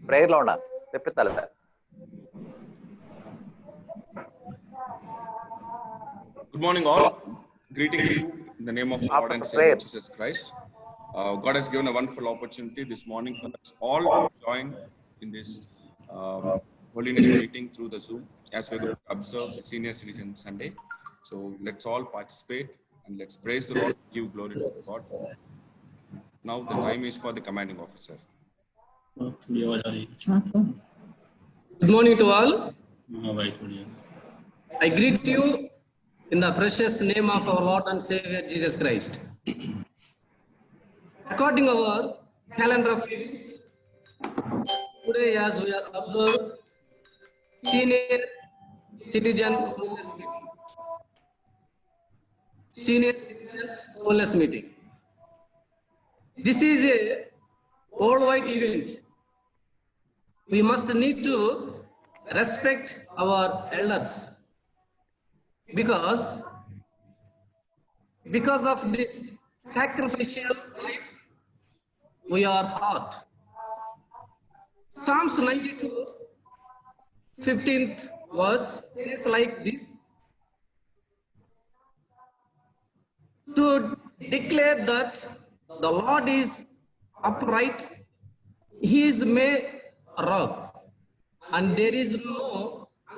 Prayer లో ఉన్నా తెప్పిస్తాలే. Good morning, all. Greeting to you in the name of our Lord and Savior Jesus Christ. God has given a wonderful opportunity this morning for us all to join in this holiness meeting through the Zoom as we're going to observe the Senior Citizen Sunday. So let's all participate and let's praise the Lord, give glory to God. Now the time is for the commanding officer. Good morning to all. I greet you in the precious name of our Lord and Savior Jesus Christ. According to our calendar of events, today as we are observed Senior Citizen Wellness Meeting. Senior Citizens Wellness Meeting. This is a worldwide event. We must need to respect our elders because of this sacrificial life we are hot. Psalms 92, 15th verse says like this: to declare that the Lord is upright, He is my rock, and there is no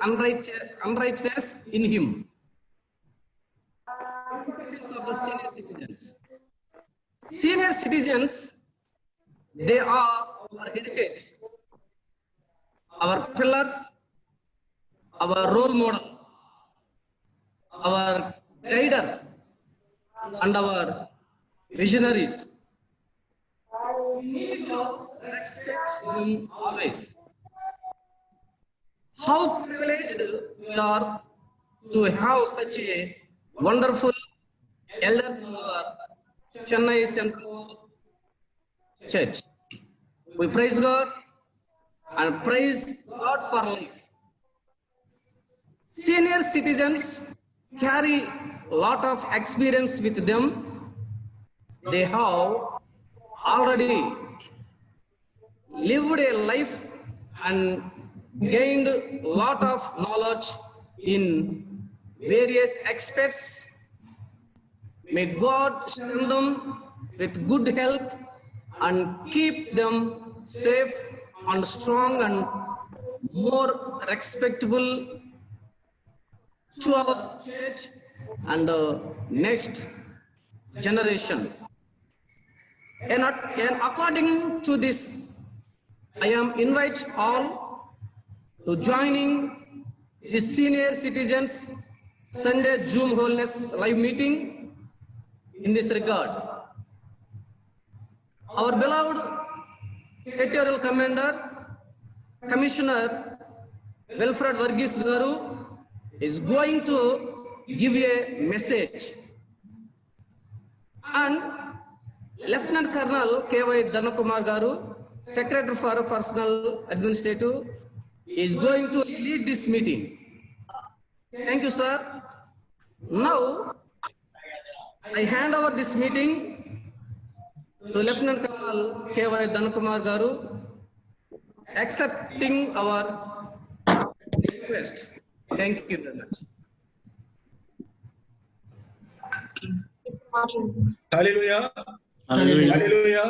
unrighteousness in Him. Of the senior citizens. Senior citizens, they are our heritage, our pillars, our role model, our guiders, and our visionaries. We need to respect them always. How privileged we are to have such a wonderful elders in our Chennai Central Church. We praise God and praise God for life. Senior citizens carry a lot of experience with them. They have already lived a life and gained a lot of knowledge in various aspects. May God strengthen them with good health and keep them safe and strong and more respectable to our church and next generation. And according to this, I am invite all to joining the Senior Citizens Sunday Zoom Holiness live meeting. In this regard, our beloved Territorial Commander, Commissioner Wilfred Varghese Garu is going to give a message, and Lieutenant Colonel K.Y. Dhanakumar Garu, Secretary for Personal Administrative, is going to lead this meeting. Thank you, sir. Now, I hand over this meeting to Lieutenant Colonel K.Y. Dhanakumar Garu, accepting our request. Thank you very much. Hallelujah. Hallelujah.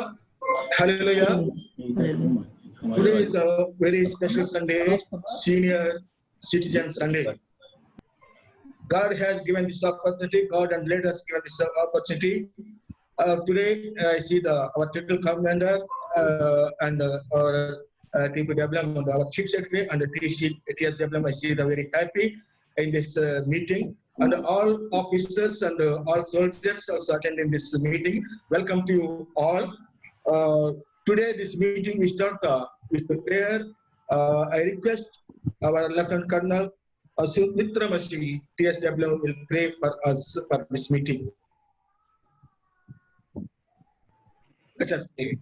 Hallelujah. Today is a very special Sunday, Senior Citizen Sunday. God has given this opportunity, God and let us given this opportunity. Today, I see our Territorial Commander and our TPWM and our Chief Secretary and the TSWM. I see they are very happy in this meeting. And all officers and all soldiers also attending this meeting. Welcome to you all. Today, this meeting we start with the prayer. I request our Lieutenant Colonel Sumitra Mashi, TSWM, will pray for us for this meeting. Let us pray.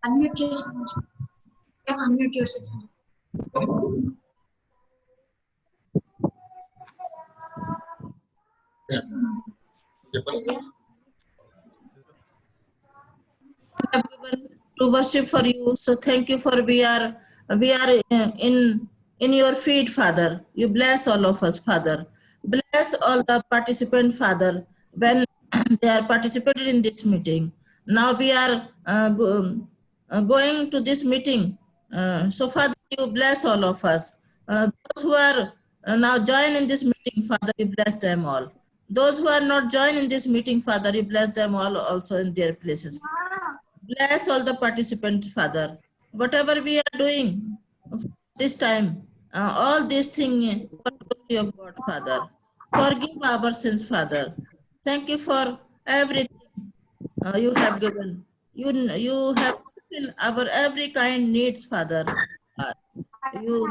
Unmute yourself. Yeah, unmute yourself. Have given to worship for you. So thank you for we are in your feet, Father. You bless all of us, Father. Bless all the participant, Father, when they are participated in this meeting. Now we are going to this meeting. So Father, you bless all of us. Those who are now join in this meeting, Father, you bless them all. Those who are not joined in this meeting, Father, you bless them all also in their places. Bless all the participants, Father. Whatever we are doing this time, all these things for the glory of God, Father. Forgive our sins, Father. Thank you for everything you have given. You have fulfilled our every kind needs, Father. Uh, you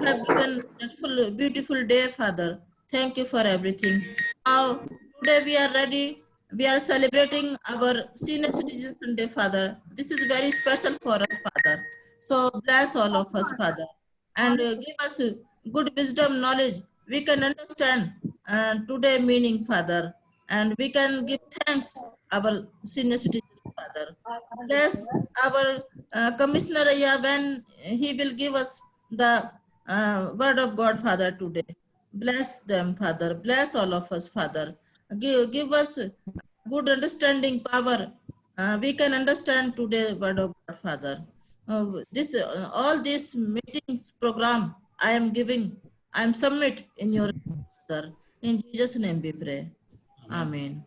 have given a full, beautiful day, Father. Thank you for everything. Now, today we are ready. We are celebrating our Senior Citizen Sunday, Father. This is very special for us, Father. So bless all of us, Father, and give us good wisdom, knowledge. We can understand today meaning, Father, and we can give thanks our senior citizen, Father. Bless our Commissioner Aya when he will give us the word of God, Father, today. Bless them, Father. Bless all of us, Father. Give us good understanding, power. We can understand today word of God, Father. All these meetings program I am giving, I am submit in your Father. In Jesus' name we pray. Amen.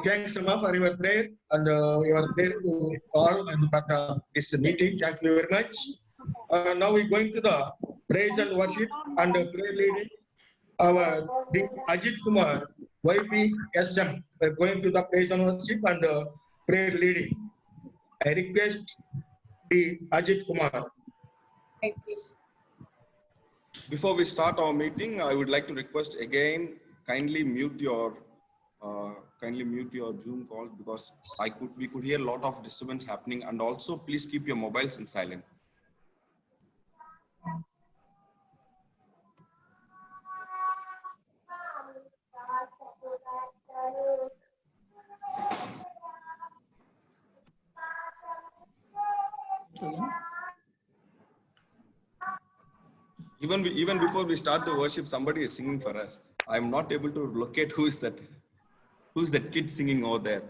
Thanks, Amma, for your prayer and your prayer to all and for this meeting. Thank you very much. Now we're going to the praise and worship and prayer leading. Our Ajit Kumar, YPSM, we're going to the praise and worship and prayer leading. I request the Ajit Kumar. Before we start our meeting, I would like to request again, kindly mute your Zoom call because we could hear a lot of disturbance happening, and also please keep your mobiles in silent. Even before we start the worship, somebody is singing for us. I'm not able to locate who's that kid singing over there.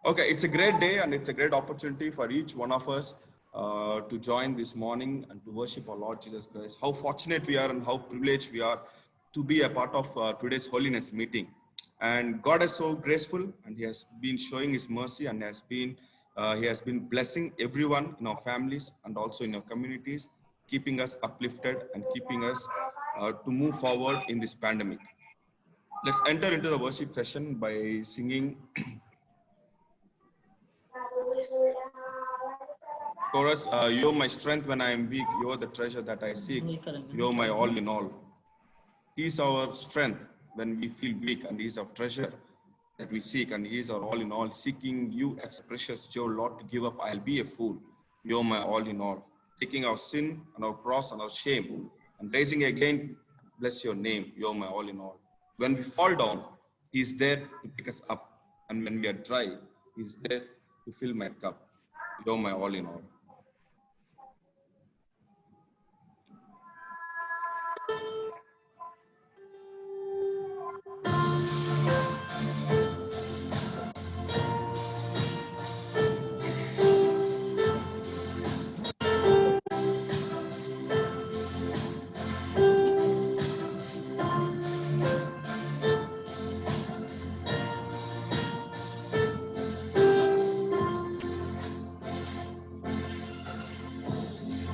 Okay, it's a great day and it's a great opportunity for each one of us to join this morning and to worship our Lord Jesus Christ. How fortunate we are and how privileged we are to be a part of today's holiness meeting. And God is so graceful, and He has been showing His mercy, and He has been blessing everyone in our families and also in our communities, keeping us uplifted and keeping us to move forward in this pandemic. Let's enter into the worship session by singing chorus, you're my strength when I am weak, you're the treasure that I seek, you're my all in all. He's our strength when we feel weak, and He's our treasure that we seek, and He is our all in all. Seeking you as precious, your Lord, to give up, I'll be a fool. You're my all in all. Taking our sin and our cross and our shame and raising again, bless your name, you're my all in all. When we fall down, He's there to pick us up. And when we are dry, He's there to fill my cup. You're my all in all.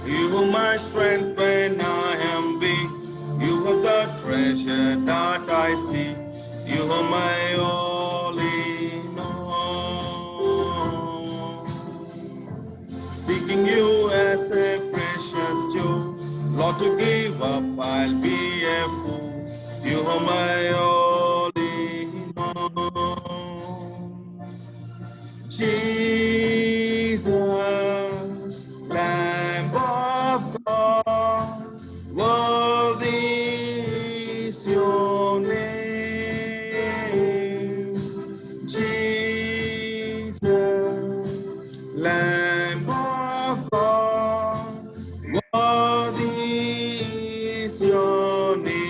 You are my strength when I am weak. You are the treasure that I see. You are my all in all. Seeking you as a precious jewel. Lord, to give up, I'll be a fool. You are my all in all. Jesus, Lamb of God, worthy is your name. Jesus, Lamb of God, worthy is your name.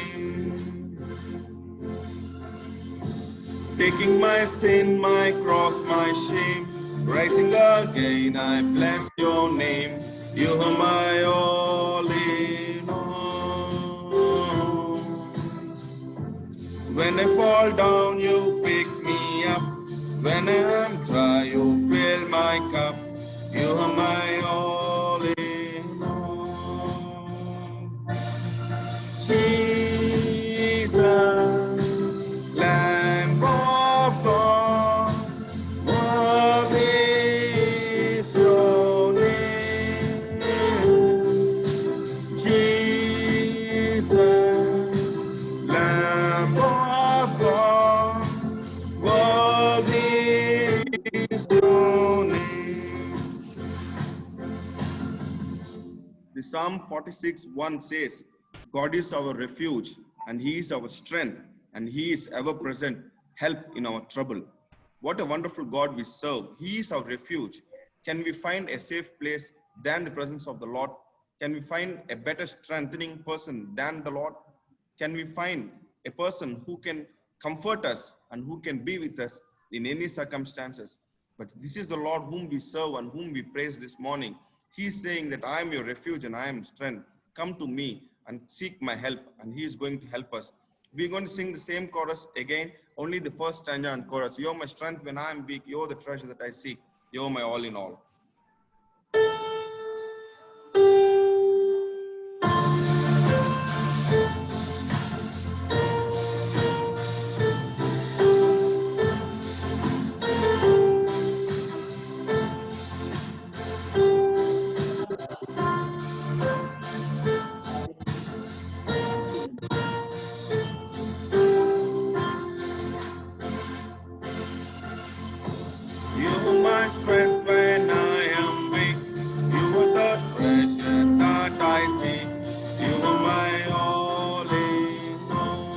Taking my sin, my cross, my shame, rising again, I bless your name. You are my all in all. When I fall down, you pick me up. When I am dry, you fill my cup. You are my all in all. Jesus, Lamb of God, worthy is your name. Jesus, Lamb of God, worthy is your name. The Psalm 46:1 says, God is our refuge, and He is our strength, and He is ever-present help in our trouble. What a wonderful God we serve. He is our refuge. Can we find a safe place than the presence of the Lord? Can we find a better strengthening person than the Lord? Can we find a person who can comfort us and who can be with us in any circumstances? But this is the Lord whom we serve and whom we praise this morning. He is saying that I am your refuge and I am strength. Come to me and seek my help, and He is going to help us. We're going to sing the same chorus again, only the first stanza and chorus. You're my strength when I am weak. You're the treasure that I seek. You're my all in all. You're my strength when I am weak. You are the treasure that I seek. You are my all in all.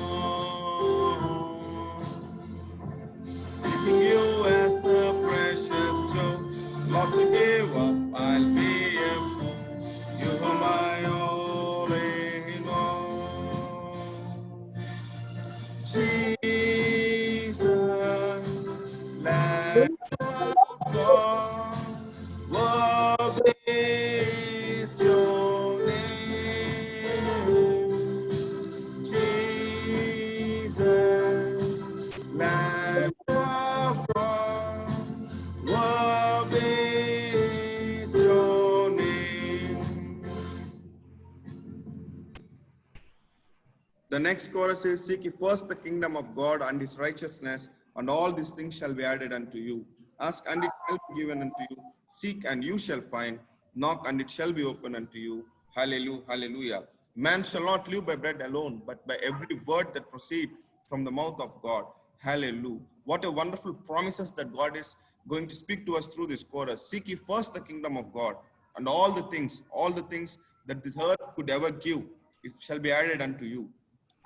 Keeping you as a precious jewel. Lord, to give up, I'll be a fool. You are my all in all. Jesus, Lamb of God, worthy is your name. Jesus, Lamb of God, worthy is your name. The next chorus is, seek ye first the kingdom of God and His righteousness, and all these things shall be added unto you. Ask and it shall be given unto you. Seek and you shall find. Knock and it shall be opened unto you. Hallelujah, hallelujah. Man shall not live by bread alone, but by every word that proceeds from the mouth of God. Hallelujah. What a wonderful promises that God is going to speak to us through this chorus. Seek ye first the kingdom of God, and all the things that this earth could ever give, it shall be added unto you.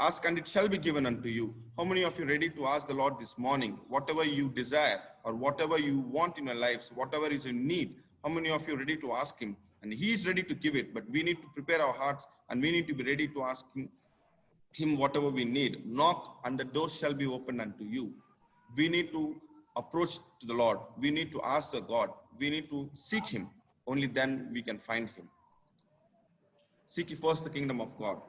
Ask and it shall be given unto you. How many of you ready to ask the Lord this morning, whatever you desire or whatever you want in your lives, whatever is in need, how many of you ready to ask Him? And He is ready to give it, but we need to prepare our hearts and we need to be ready to ask Him whatever we need. Knock and the door shall be opened unto you. We need to approach to the Lord. We need to ask the God. We need to seek Him. Only then we can find Him. Seek ye first the kingdom of God.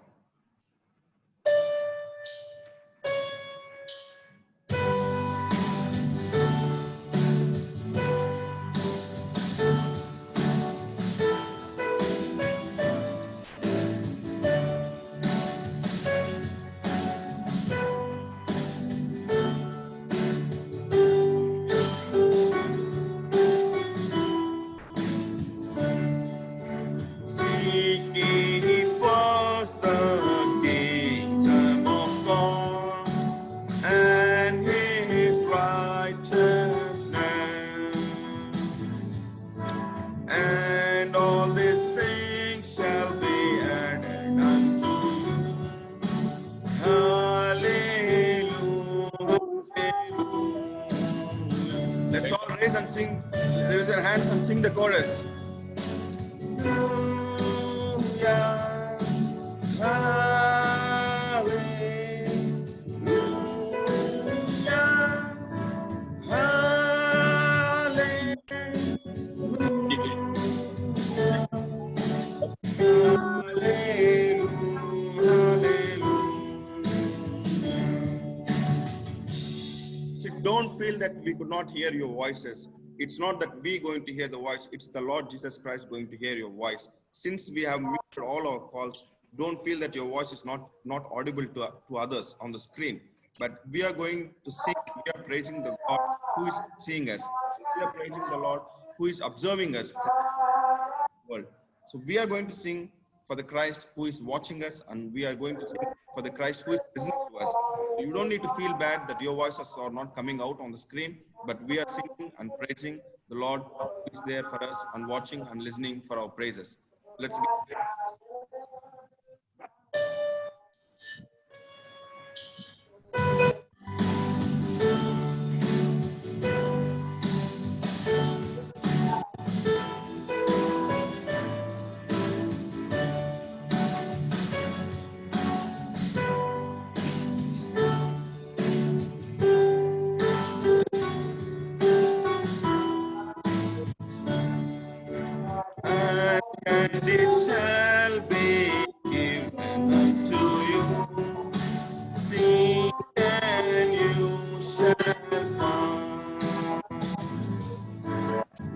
Seek ye first the sing, raise your hands and sing the chorus. Hallelujah, hallelujah, hallelujah, hallelujah. See, don't feel that we could not hear your voices. It's not that we going to hear the voice, it's the Lord Jesus Christ going to hear your voice. Since we have muted all our calls, don't feel that your voice is not audible to others on the screen. But we are going to sing, we are praising the God who is seeing us. We are praising the Lord who is observing us from the world. So we are going to sing for the Christ who is watching us, and we are going to sing for the Christ who is listening to us. You don't need to feel bad that your voices are not coming out on the screen, but we are singing and praising the Lord who is there for us and watching and listening for our praises. Let's get as it shall be given unto you. Seek and you shall find.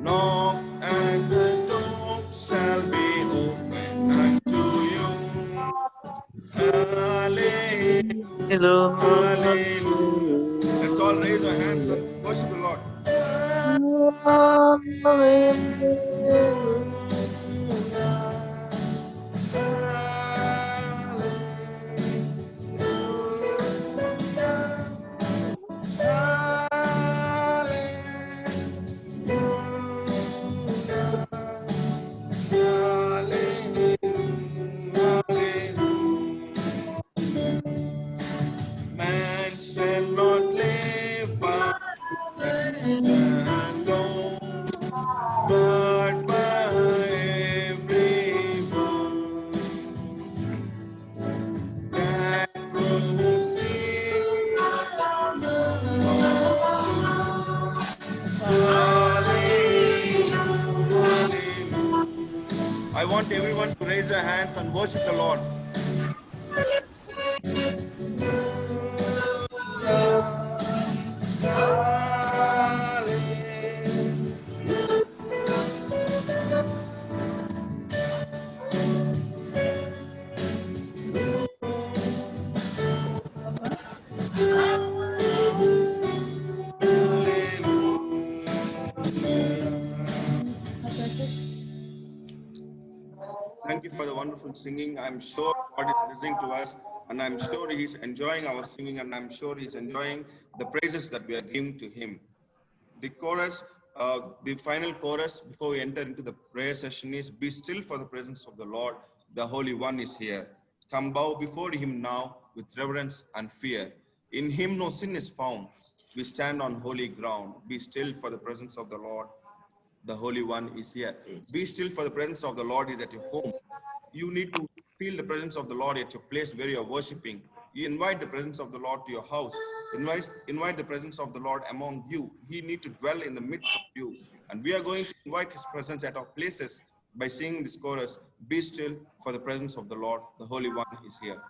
Knock and the door shall be opened unto you. Hallelujah. Hallelujah. Let's all raise our hands and worship the Lord. Man shall not live by bread alone, but by every word that proceeds from the Lord. Hallelujah, hallelujah. I want everyone to raise their hands and worship the Lord. Thank you for the wonderful singing. I'm sure God is listening to us, and I'm sure He's enjoying our singing, and I'm sure He's enjoying the praises that we are giving to Him. The chorus, the final chorus before we enter into the prayer session is, "Be still for the presence of the Lord, the Holy One is here. Come bow before Him now with reverence and fear. In Him no sin is found. We stand on holy ground. Be still for the presence of the Lord, the Holy One is here." Be still for the presence of the Lord is at your home. You need to feel the presence of the Lord at your place where you are worshiping. You invite the presence of the Lord to your house. Invite the presence of the Lord among you. He needs to dwell in the midst of you. And we are going to invite His presence at our places by singing this chorus, "Be still for the presence of the Lord, the Holy One is here."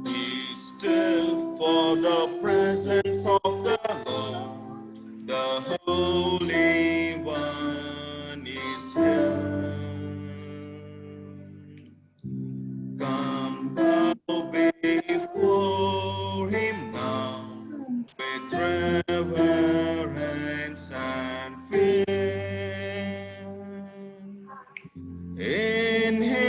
Be still for the presence of the Lord, the Holy One is here. Come bow before Him now with reverence and fear. In Him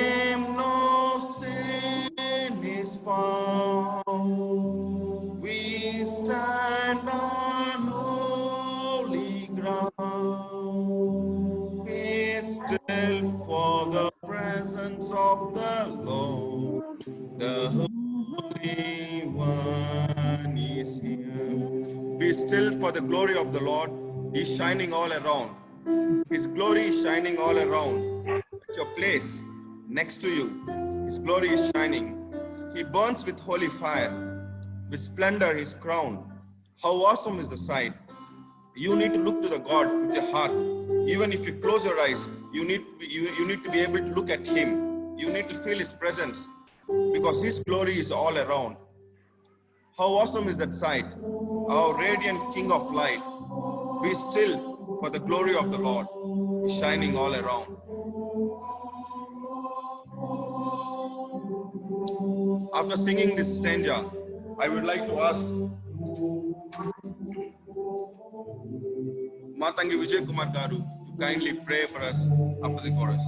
of the Lord, the Holy One is here. Be still, for the glory of the Lord is shining all around. His glory is shining all around. At your place, next to you, His glory is shining. He burns with holy fire. With splendor His crown. How awesome is the sight. You need to look to the God with your heart. Even if you close your eyes, you need to be able to look at Him. You need to feel His presence, because His glory is all around. How awesome is that sight. Our radiant King of light. Be still, for the glory of the Lord is shining all around. After singing this stanza, I would like to ask Matangi Vijay Kumar Garu to kindly pray for us after the chorus.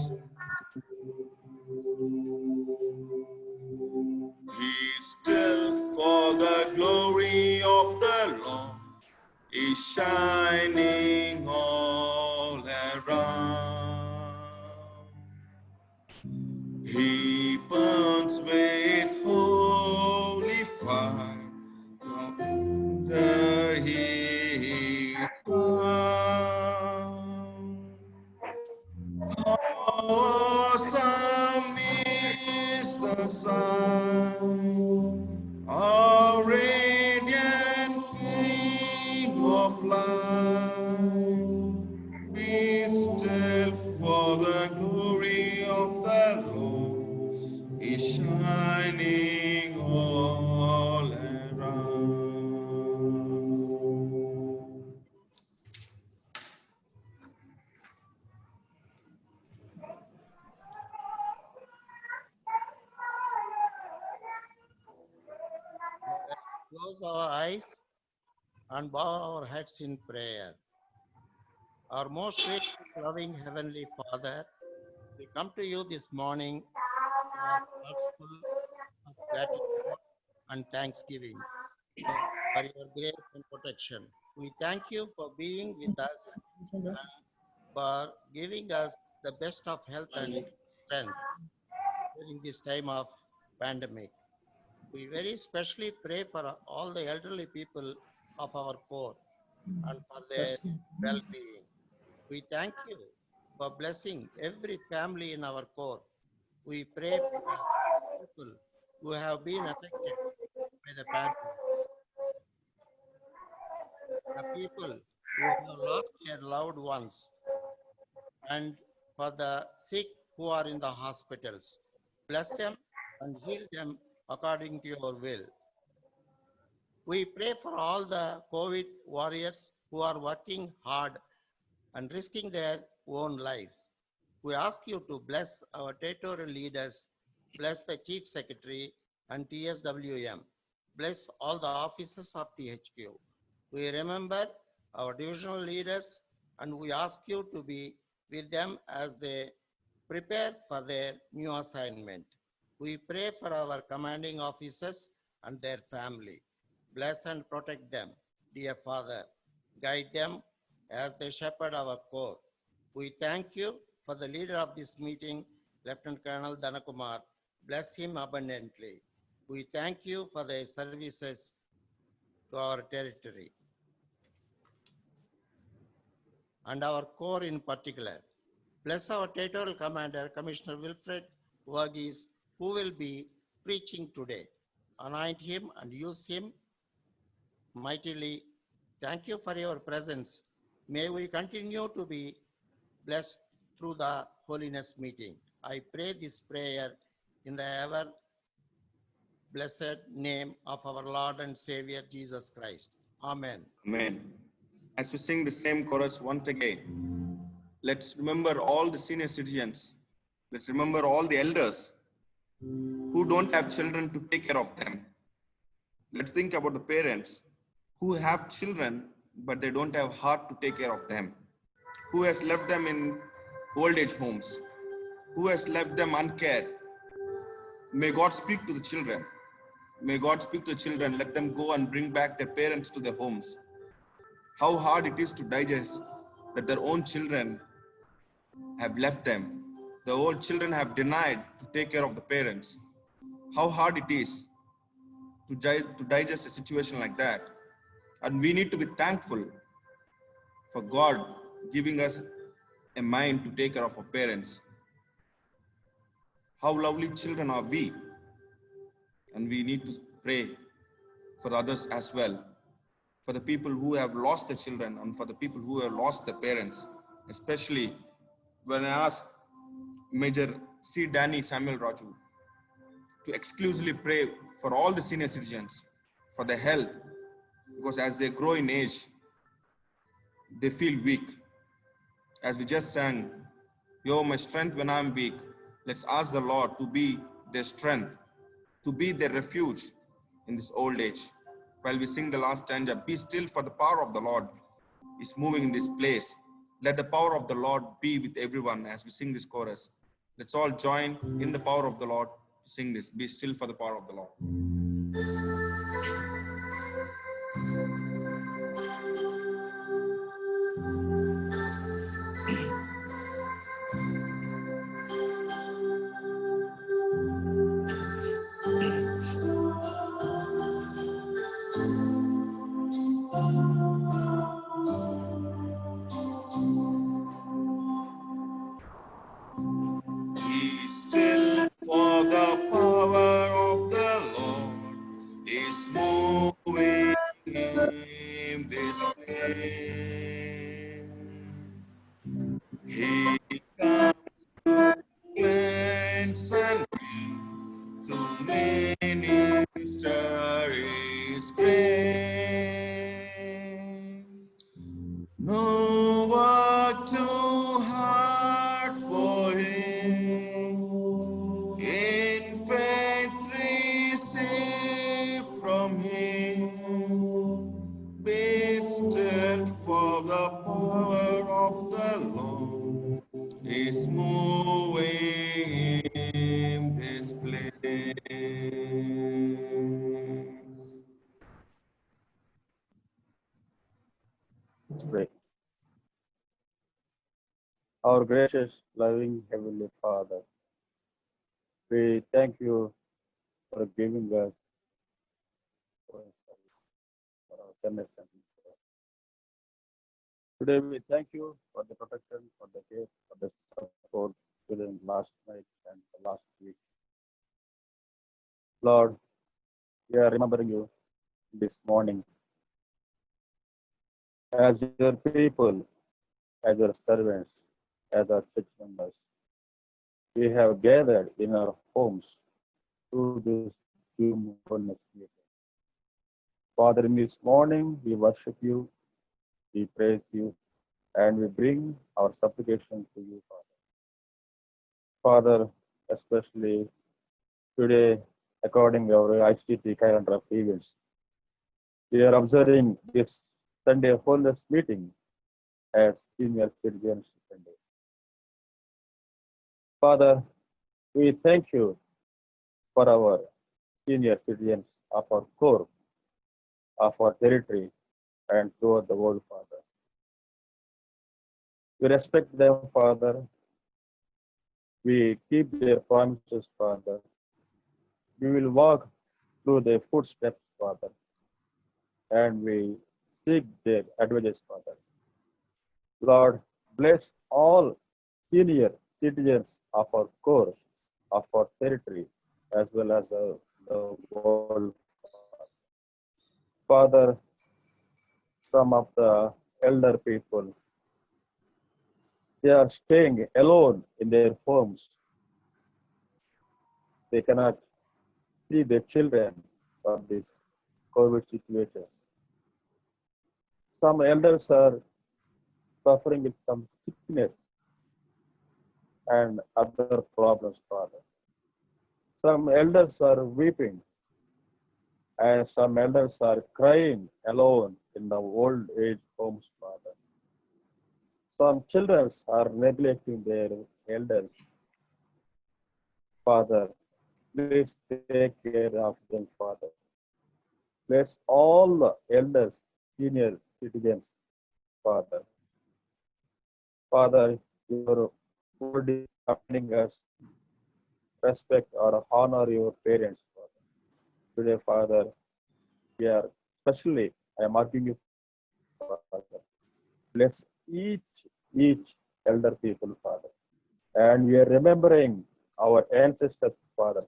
Be still, for the glory of the Lord is shining all around. He burns with holy fire. There He comes. Awesome is the sun, our radiant King of light. Be still, for the glory of the Lord is shining all around. Let's close our eyes and bow our heads in prayer. Our most gracious, loving Heavenly Father, we come to you this morning with our hearts full of gratitude and thanksgiving for your grace and protection. We thank you for being with us and for giving us the best of health and strength during this time of pandemic. We very specially pray for all the elderly people of our core and for their well-being. We thank you for blessing every family in our core. We pray for the people who have been affected by the pandemic, the people who have lost their loved ones, and for the sick who are in the hospitals. Bless them and heal them according to your will. We pray for all the COVID warriors who are working hard and risking their own lives. We ask you to bless our territorial leaders, bless the Chief Secretary and TSWM, bless all the officers of THQ. We remember our divisional leaders and we ask you to be with them as they prepare for their new assignment. We pray for our commanding officers and their family. Bless and protect them, dear Father. Guide them as they shepherd our core. We thank you for the leader of this meeting, Lieutenant Colonel Danakumar. Bless him abundantly. We thank you for their services to our territory and our core in particular. Bless our territorial commander, Commissioner Wilfred Verghese, who will be preaching today. Anoint him and use him mightily. Thank you for your presence. May we continue to be blessed through the holiness meeting. I pray this prayer in the ever blessed name of our Lord and Savior Jesus Christ. Amen. Amen. As we sing the same chorus once again, let's remember all the senior citizens. Let's remember all the elders who don't have children to take care of them. Let's think about the parents who have children, but they don't have heart to take care of them. Who has left them in old age homes? Who has left them uncared? May God speak to the children. May God speak to the children. Let them go and bring back their parents to their homes. How hard it is to digest that their own children have left them. The old children have denied to take care of the parents. How hard it is to digest a situation like that. And we need to be thankful for God giving us a mind to take care of our parents. How lovely children are we. And we need to pray for others as well. For the people who have lost their children and for the people who have lost their parents. Especially when I ask Major C. Danny Samuel Raju to exclusively pray for all the senior citizens, for their health, because as they grow in age, they feel weak. As we just sang, "You're my strength when I'm weak." Let's ask the Lord to be their strength, to be their refuge in this old age. While we sing the last stanza, "Be still, for the power of the Lord is moving in this place." Let the power of the Lord be with everyone as we sing this chorus. Let's all join in the power of the Lord to sing this. Be still for the power of the Lord. Be still, for the power of the Lord is moving in this place. He comes to cleanse and free, to minister His grace. No work too hard for Him. In faith receive from Him. Be still, for the power of the Lord is moving in this place. Let's pray. Our gracious, loving Heavenly Father, we thank you for giving us for our generation. Today we thank you for the protection, for the care, for the support during last night and the last week. Lord, we are remembering you this morning as your people, as your servants, as our church members. We have gathered in our homes through this Zoom wellness meeting. Father, in this morning, we worship you, we praise you, and we bring our supplications to you, Father. Father, especially today, according to our ICT calendar of events, we are observing this Sunday wellness meeting as Senior Citizens Sunday. Father, we thank you for our senior citizens of our core, of our territory, and throughout the world, Father. We respect them, Father. We keep their promises, Father. We will walk through their footsteps, Father. And we seek their advice, Father. Lord, bless all senior citizens of our core, of our territory, as well as the world. Father, some of the elder people, they are staying alone in their homes. They cannot see their children for this COVID situation. Some elders are suffering with some sickness and other problems, Father. Some elders are weeping, and some elders are crying alone in the old age homes, Father. Some children are neglecting their elders. Father, please take care of them, Father. Bless all the elders, senior citizens, Father. Father, your word is commanding us respect or honor your parents, Father. Today, Father, we are especially I am asking you, Father, bless each elder people, Father. And we are remembering our ancestors, Father.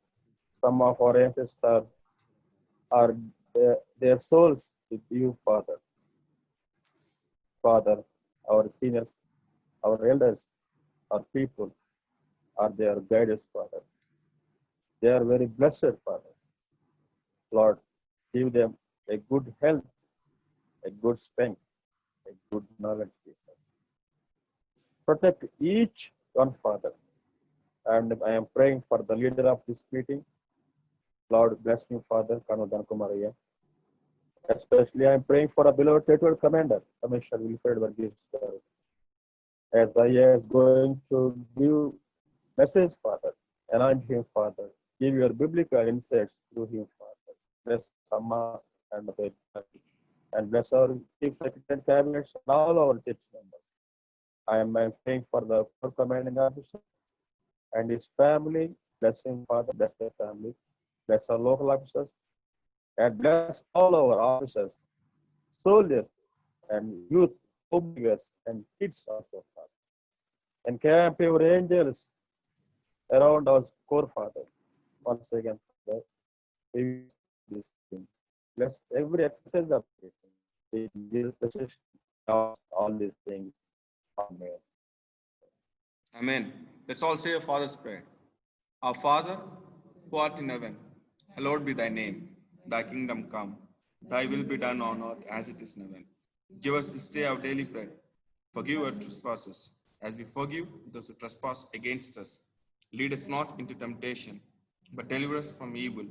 Some of our ancestors are their souls with you, Father. Father, our seniors, our elders, our people are their guides, Father. They are very blessed, Father. Lord, give them a good health, a good strength, a good knowledge, Jesus. Protect each one, Father. And I am praying for the leader of this meeting. Lord, bless you, Father, Colonel Danakumaraya. Especially, I am praying for a beloved territorial commander, Commissioner Wilfred Varghese, as I is going to give message, Father. Anoint him, Father. Give your biblical insights through him, Father. Bless Amma and the family. And bless our chief secretary cabinets and all our church members. I am praying for the commanding officer and his family. Bless him, Father. Bless their family. Bless our local officers. And bless all our officers, soldiers, and youth, homemakers, and kids also, Father. And camp your angels around our core, Father. Once again, Father, we this thing. Bless every exercise of it. In Jesus' precious name, all these things. Amen. Amen. Let's all say a Father's prayer. Our Father, who art in heaven, hallowed be thy name. Thy kingdom come. Thy will be done on earth as it is in heaven. Give us this day our daily bread. Forgive our trespasses, as we forgive those who trespass against us. Lead us not into temptation, but deliver us from evil.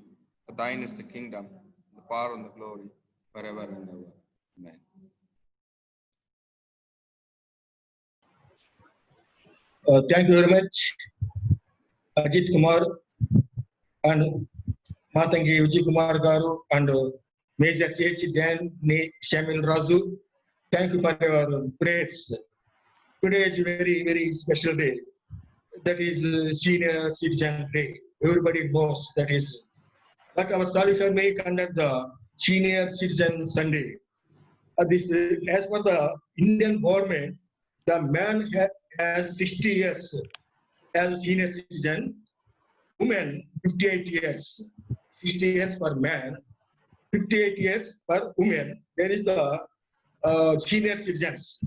For thine is the kingdom, the power, and the glory, forever and ever. Amen. Thank you very much, Ajit Kumar and Matangi Vijay Kumar Garu and Major C.H. Dan Shamil Razu. Thank you for your prayers. Today is a very, very special day. That is Senior Citizen Day. Everybody knows that is. But our Salvation may conduct the Senior Citizen Sunday. This, as per the Indian government, the man has 60 years as a senior citizen, women 58 years, 60 years for man, 58 years for women. There is the senior citizens.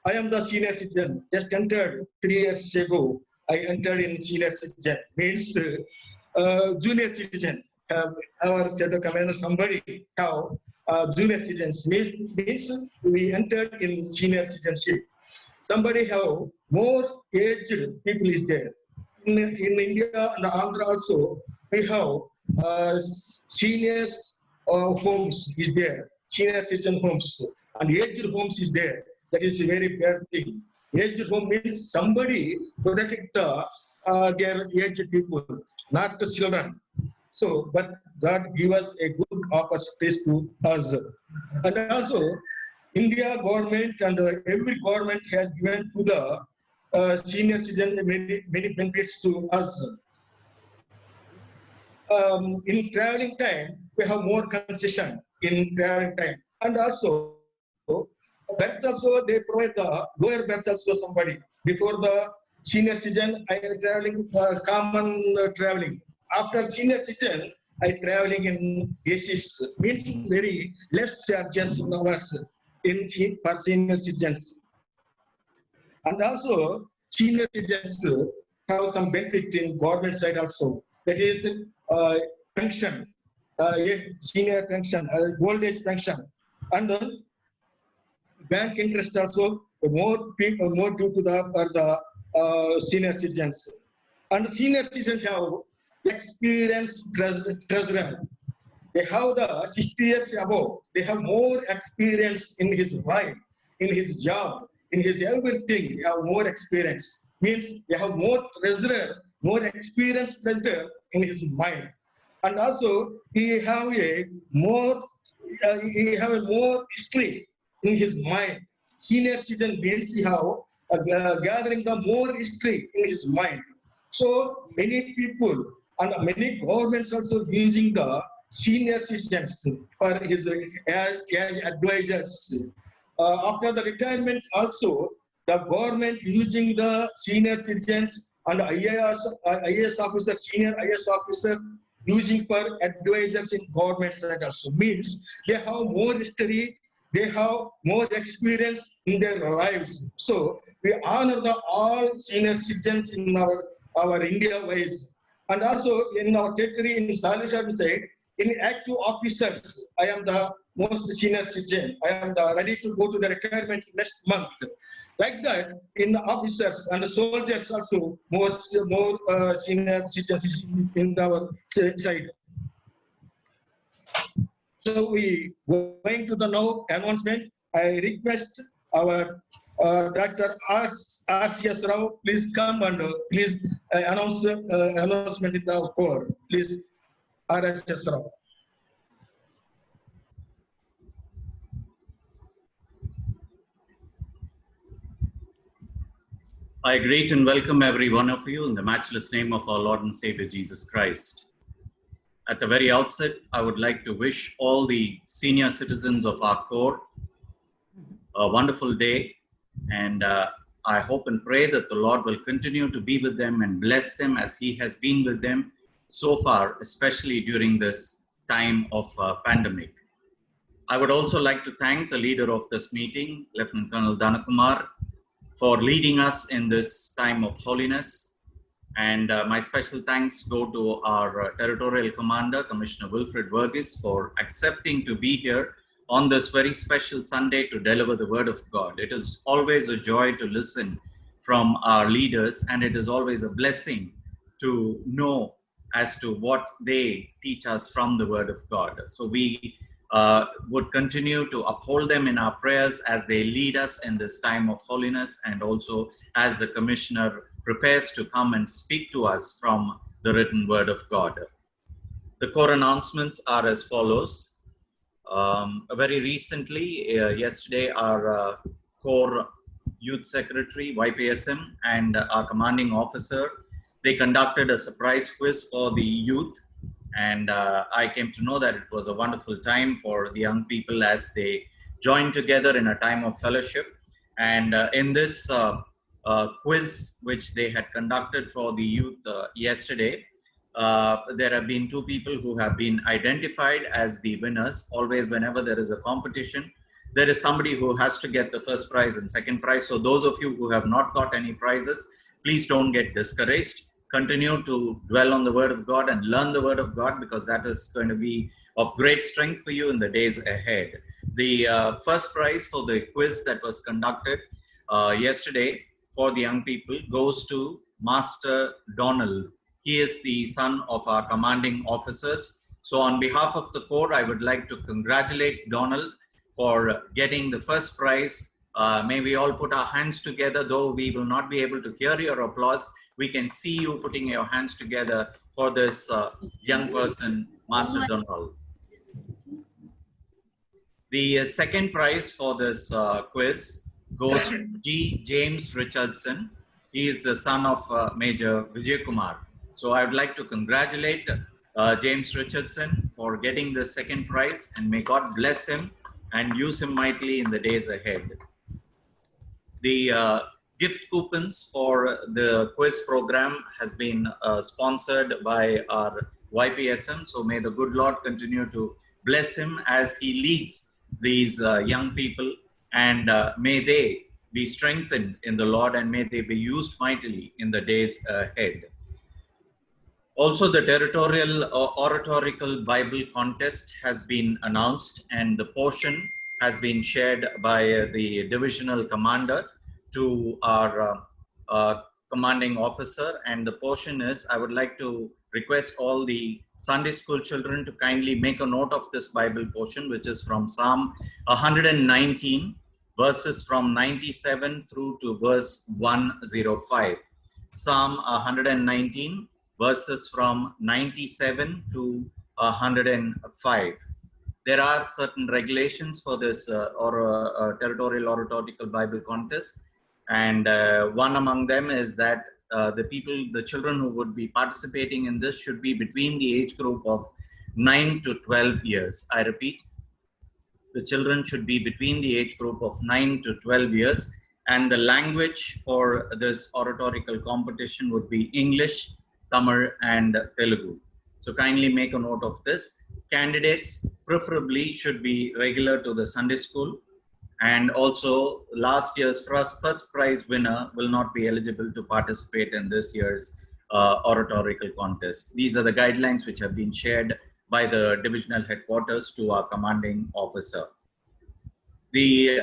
I am the senior citizen, just entered 3 years ago. I entered in senior citizen, means junior citizen. Our General Commander, somebody have junior citizens, means we entered in senior citizenship. Somebody have more aged people is there. In India and Andhra also, we have seniors homes is there, senior citizen homes, and aged homes is there. That is a very bad thing. Aged home means somebody protect their aged people, not the children. So, but God give us a good opportunity to us. And also, India government and every government has given to the senior citizen many benefits to us. In traveling time, we have more concession in traveling time. And also, berth also, they provide the lower berth also somebody. Before the senior citizen, I am traveling, common traveling. After senior citizen, I traveling in ACs, means very less charges in hours for senior citizens. And also, senior citizens have some benefit in government side also. That is pension, senior pension, old age pension, and bank interest also more people, more due to the senior citizens. And senior citizens have experienced treasurer. They have the 60 years above. They have more experience in his life, in his job, in his everything. They have more experience. Means they have more treasurer, more experienced treasurer in his mind. And also he have a more history in his mind. Senior citizen means he have gathering the more history in his mind. So many people and many governments also using the senior citizens for his as advisors. After the retirement also, the government using the senior citizens and IAS officers, senior IAS officers using for advisors in government side also means they have more history, they have more experience in their lives. So we honor the all senior citizens in our India wise. And also in our territory in Salishan side, in active officers, I am the most senior citizen. I am ready to go to the retirement next month. Like that, in the officers and the soldiers also, more senior citizens in our side. So we going to the now announcement. I request our Dr. R.C.S. Rao, please come and please announce announcement in our core. Please, R.S.S. Rao. I greet and welcome every one of you in the matchless name of our Lord and Savior Jesus Christ. At the very outset, I would like to wish all the senior citizens of our corps a wonderful day, and I hope and pray that the Lord will continue to be with them and bless them as He has been with them so far, especially during this time of pandemic. I would also like to thank the leader of this meeting, Lieutenant Colonel Danakumar, for leading us in this time of holiness. And my special thanks go to our territorial commander, Commissioner Wilfred Verghese, for accepting to be here on this very special Sunday to deliver the word of God. It is always a joy to listen from our leaders, and it is always a blessing to know as to what they teach us from the word of God. So we would continue to uphold them in our prayers as they lead us in this time of holiness, and also as the commissioner prepares to come and speak to us from the written word of God. The core announcements are as follows. Very recently, yesterday, our core youth secretary, YPSM, and our commanding officer, they conducted a surprise quiz for the youth. And I came to know that it was a wonderful time for the young people as they joined together in a time of fellowship. And in this quiz, which they had conducted for the youth yesterday, there have been two people who have been identified as the winners. Always, whenever there is a competition, there is somebody who has to get the first prize and second prize. So those of you who have not got any prizes, please don't get discouraged. Continue to dwell on the word of God and learn the word of God, because that is going to be of great strength for you in the days ahead. The first prize for the quiz that was conducted yesterday for the young people goes to Master Donald. He is the son of our commanding officers. So on behalf of the Corps, I would like to congratulate Donald for getting the first prize. May we all put our hands together, though we will not be able to hear your applause. We can see you putting your hands together for this young person, Master Donald. The second prize for this quiz goes to G. James Richardson. He is the son of Major Vijay Kumar. So I would like to congratulate James Richardson for getting the second prize, and may God bless him and use him mightily in the days ahead. The gift coupons for the quiz program has been sponsored by our YPSM. So may the good Lord continue to bless him as he leads these young people, and may they be strengthened in the Lord, and may they be used mightily in the days ahead. Also, the territorial oratorical Bible contest has been announced, and the portion has been shared by the divisional commander to our commanding officer. And the portion is, I would like to request all the Sunday school children to kindly make a note of this Bible portion, which is from Psalm 119, verses from 97 through to verse 105. Psalm 119, verses from 97 to 105. There are certain regulations for this territorial oratorical Bible contest, and one among them is that the children who would be participating in this should be between the age group of 9 to 12 years. I repeat, the children should be between the age group of 9 to 12 years. And the language for this oratorical competition would be English, Tamil, and Telugu. So kindly make a note of this. Candidates preferably should be regular to the Sunday school. And also last year's first prize winner will not be eligible to participate in this year's oratorical contest. These are the guidelines which have been shared by the divisional headquarters to our commanding officer. The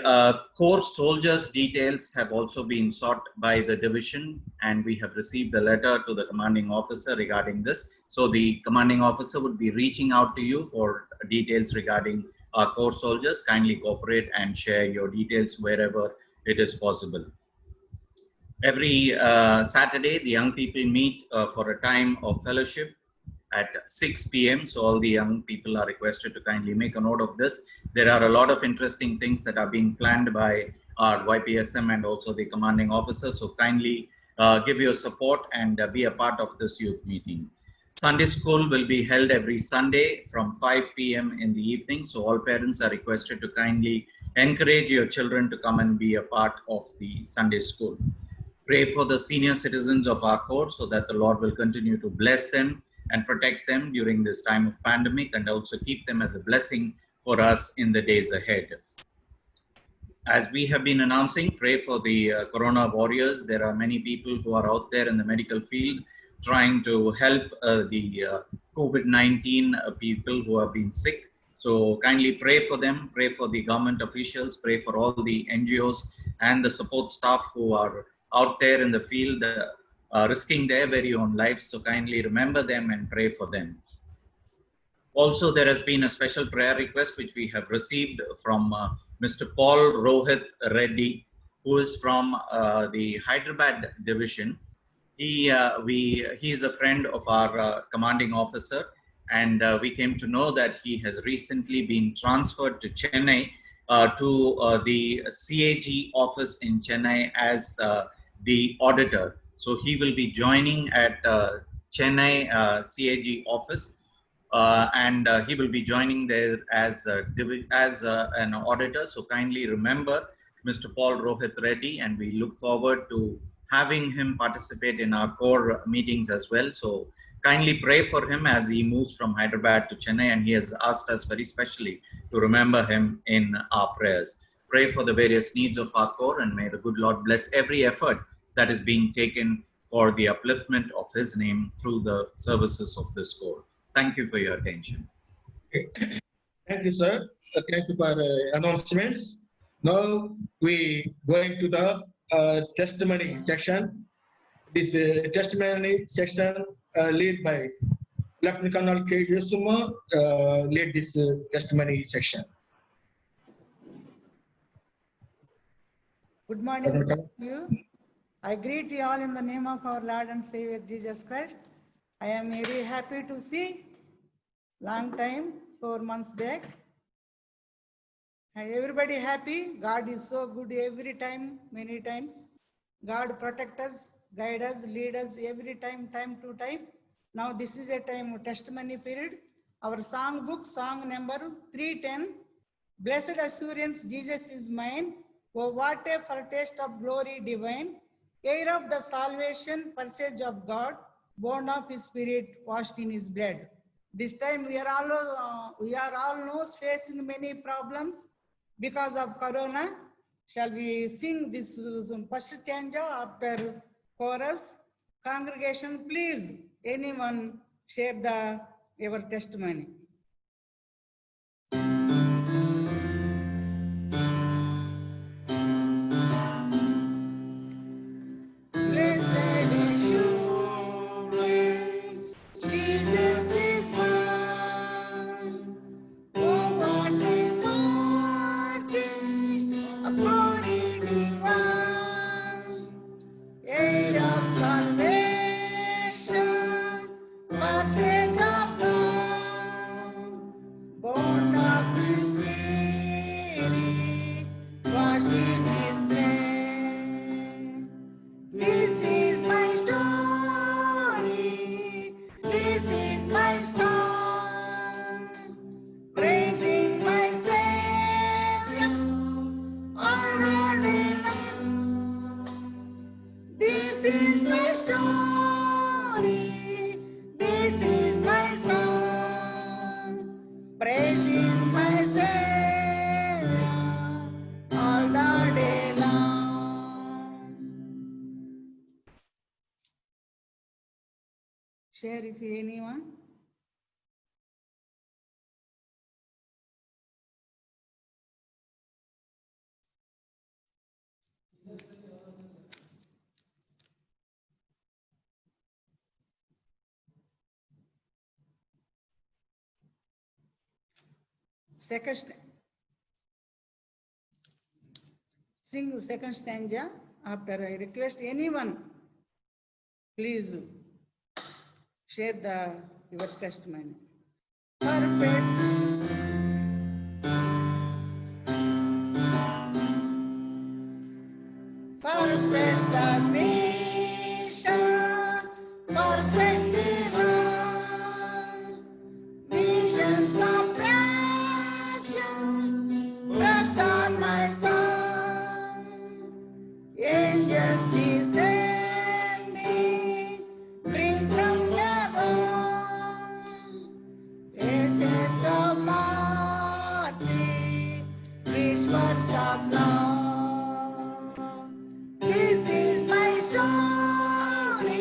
Corps soldiers' details have also been sought by the division, and we have received a letter to the commanding officer regarding this. So the commanding officer would be reaching out to you for details regarding our Corps soldiers. Kindly cooperate and share your details wherever it is possible. Every Saturday, the young people meet for a time of fellowship at 6 p.m. So all the young people are requested to kindly make a note of this. There are a lot of interesting things that are being planned by our YPSM and also the commanding officer. So kindly give your support and be a part of this youth meeting. Sunday school will be held every Sunday from 5 p.m. in the evening. So all parents are requested to kindly encourage your children to come and be a part of the Sunday school. Pray for the senior citizens of our Corps so that the Lord will continue to bless them and protect them during this time of pandemic, and also keep them as a blessing for us in the days ahead. As we have been announcing, pray for the Corona warriors. There are many people who are out there in the medical field trying to help the COVID-19 people who have been sick. So kindly pray for them, pray for the government officials, pray for all the NGOs and the support staff who are out there in the field risking their very own lives. So kindly remember them and pray for them. Also, there has been a special prayer request which we have received from Mr. Paul Rohit Reddy, who is from the Hyderabad division. He is a friend of our commanding officer, and we came to know that he has recently been transferred to Chennai to the CAG office in Chennai as the auditor. So he will be joining at Chennai CAG office, and he will be joining there as an auditor. So kindly remember Mr. Paul Rohit Reddy, and we look forward to having him participate in our core meetings as well. So kindly pray for him as he moves from Hyderabad to Chennai, and he has asked us very specially to remember him in our prayers. Pray for the various needs of our core, and may the good Lord bless every effort that is being taken for the upliftment of his name through the services of this core. Thank you for your attention. Thank you, sir. Thank you for announcements. Now we going to the testimony section. This testimony section led by Lieutenant Colonel K. Yusuma led this testimony section. Good morning to you. I greet you all in the name of our Lord and Savior Jesus Christ. I am very happy to see long time, 4 months back. Everybody happy. God is so good every time, many times. God protect us, guide us, lead us every time, time to time. Now this is a time of testimony period. Our song book, song number 310. Blessed assurance, Jesus is mine. Oh, what a foretaste of glory divine. Heir of the salvation, purchase of God, born of his spirit, washed in his blood. This time we are almost facing many problems because of Corona. Shall we sing this first stanza after chorus? Congregation, please, anyone share your testimony. share if anyone. Sing the second stanza. After I request anyone, please share your testimony. Perfect. Perfect submission, perfect love, visions of action, rest on my soul, angels descending, bring from above, essence of mercy, rich words of love. This is my story,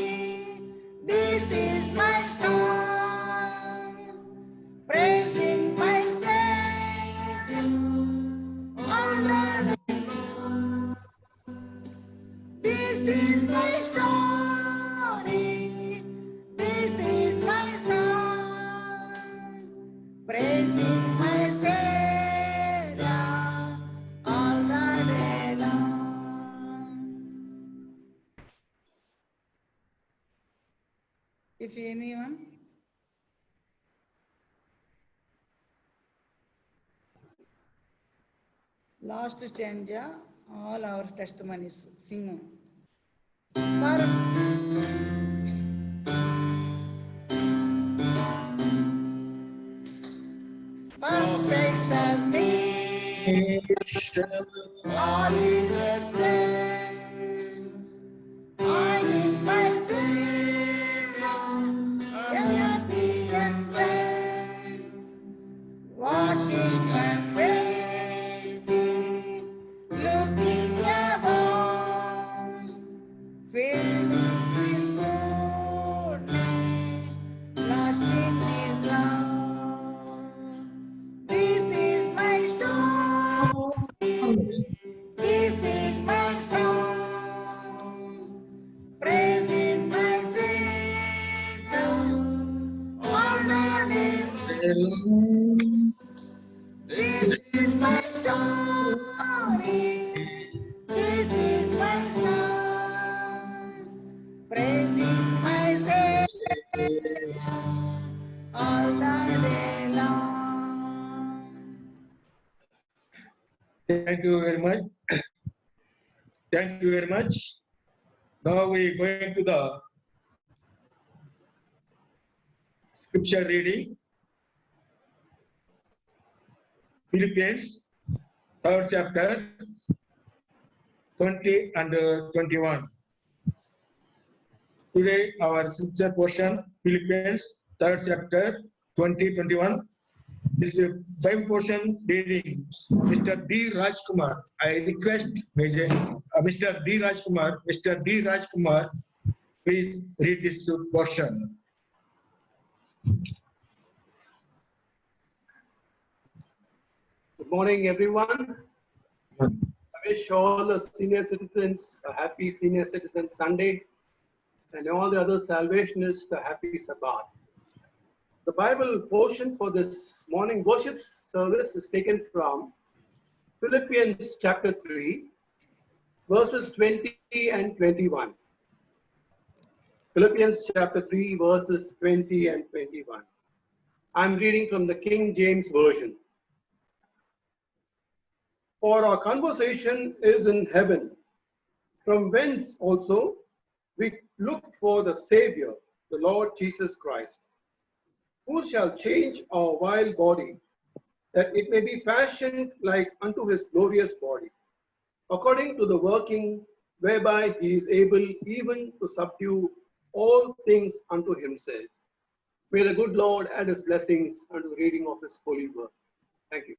this is my song, praising my Savior all the day long. This is my story, this is my song, praising my Savior all the day long. If anyone, last stanza, all our testimonies sing. Perfect submission, all is at place. I in my Savior am happy and glad, watching and waiting, looking above, filled with His goodness, lost in His love. This is my story, this is my song, praising my Savior all the day long. This is my story, this is my song, praising my Savior all the day long. Thank you very much. Thank you very much. Now we going to the scripture reading. Philippians, 3rd chapter, 20 and 21. Today our scripture portion, Philippians, 3rd chapter, 20-21. This Bible portion reading, Mr. D. Rajkumar. I request Mr. D. Rajkumar, please read this portion. Good morning, everyone. I wish all the senior citizens a happy Senior Citizen Sunday and all the other Salvationists a happy Sabbath. The Bible portion for this morning worship service is taken from Philippians chapter 3, verses 20 and 21. Philippians chapter 3, verses 20 and 21. I'm reading from the King James Version. For our conversation is in heaven, from whence also we look for the Savior, the Lord Jesus Christ, who shall change our vile body, that it may be fashioned like unto his glorious body, according to the working whereby he is able even to subdue all things unto himself. May the good Lord add his blessings unto the reading of his holy word. Thank you.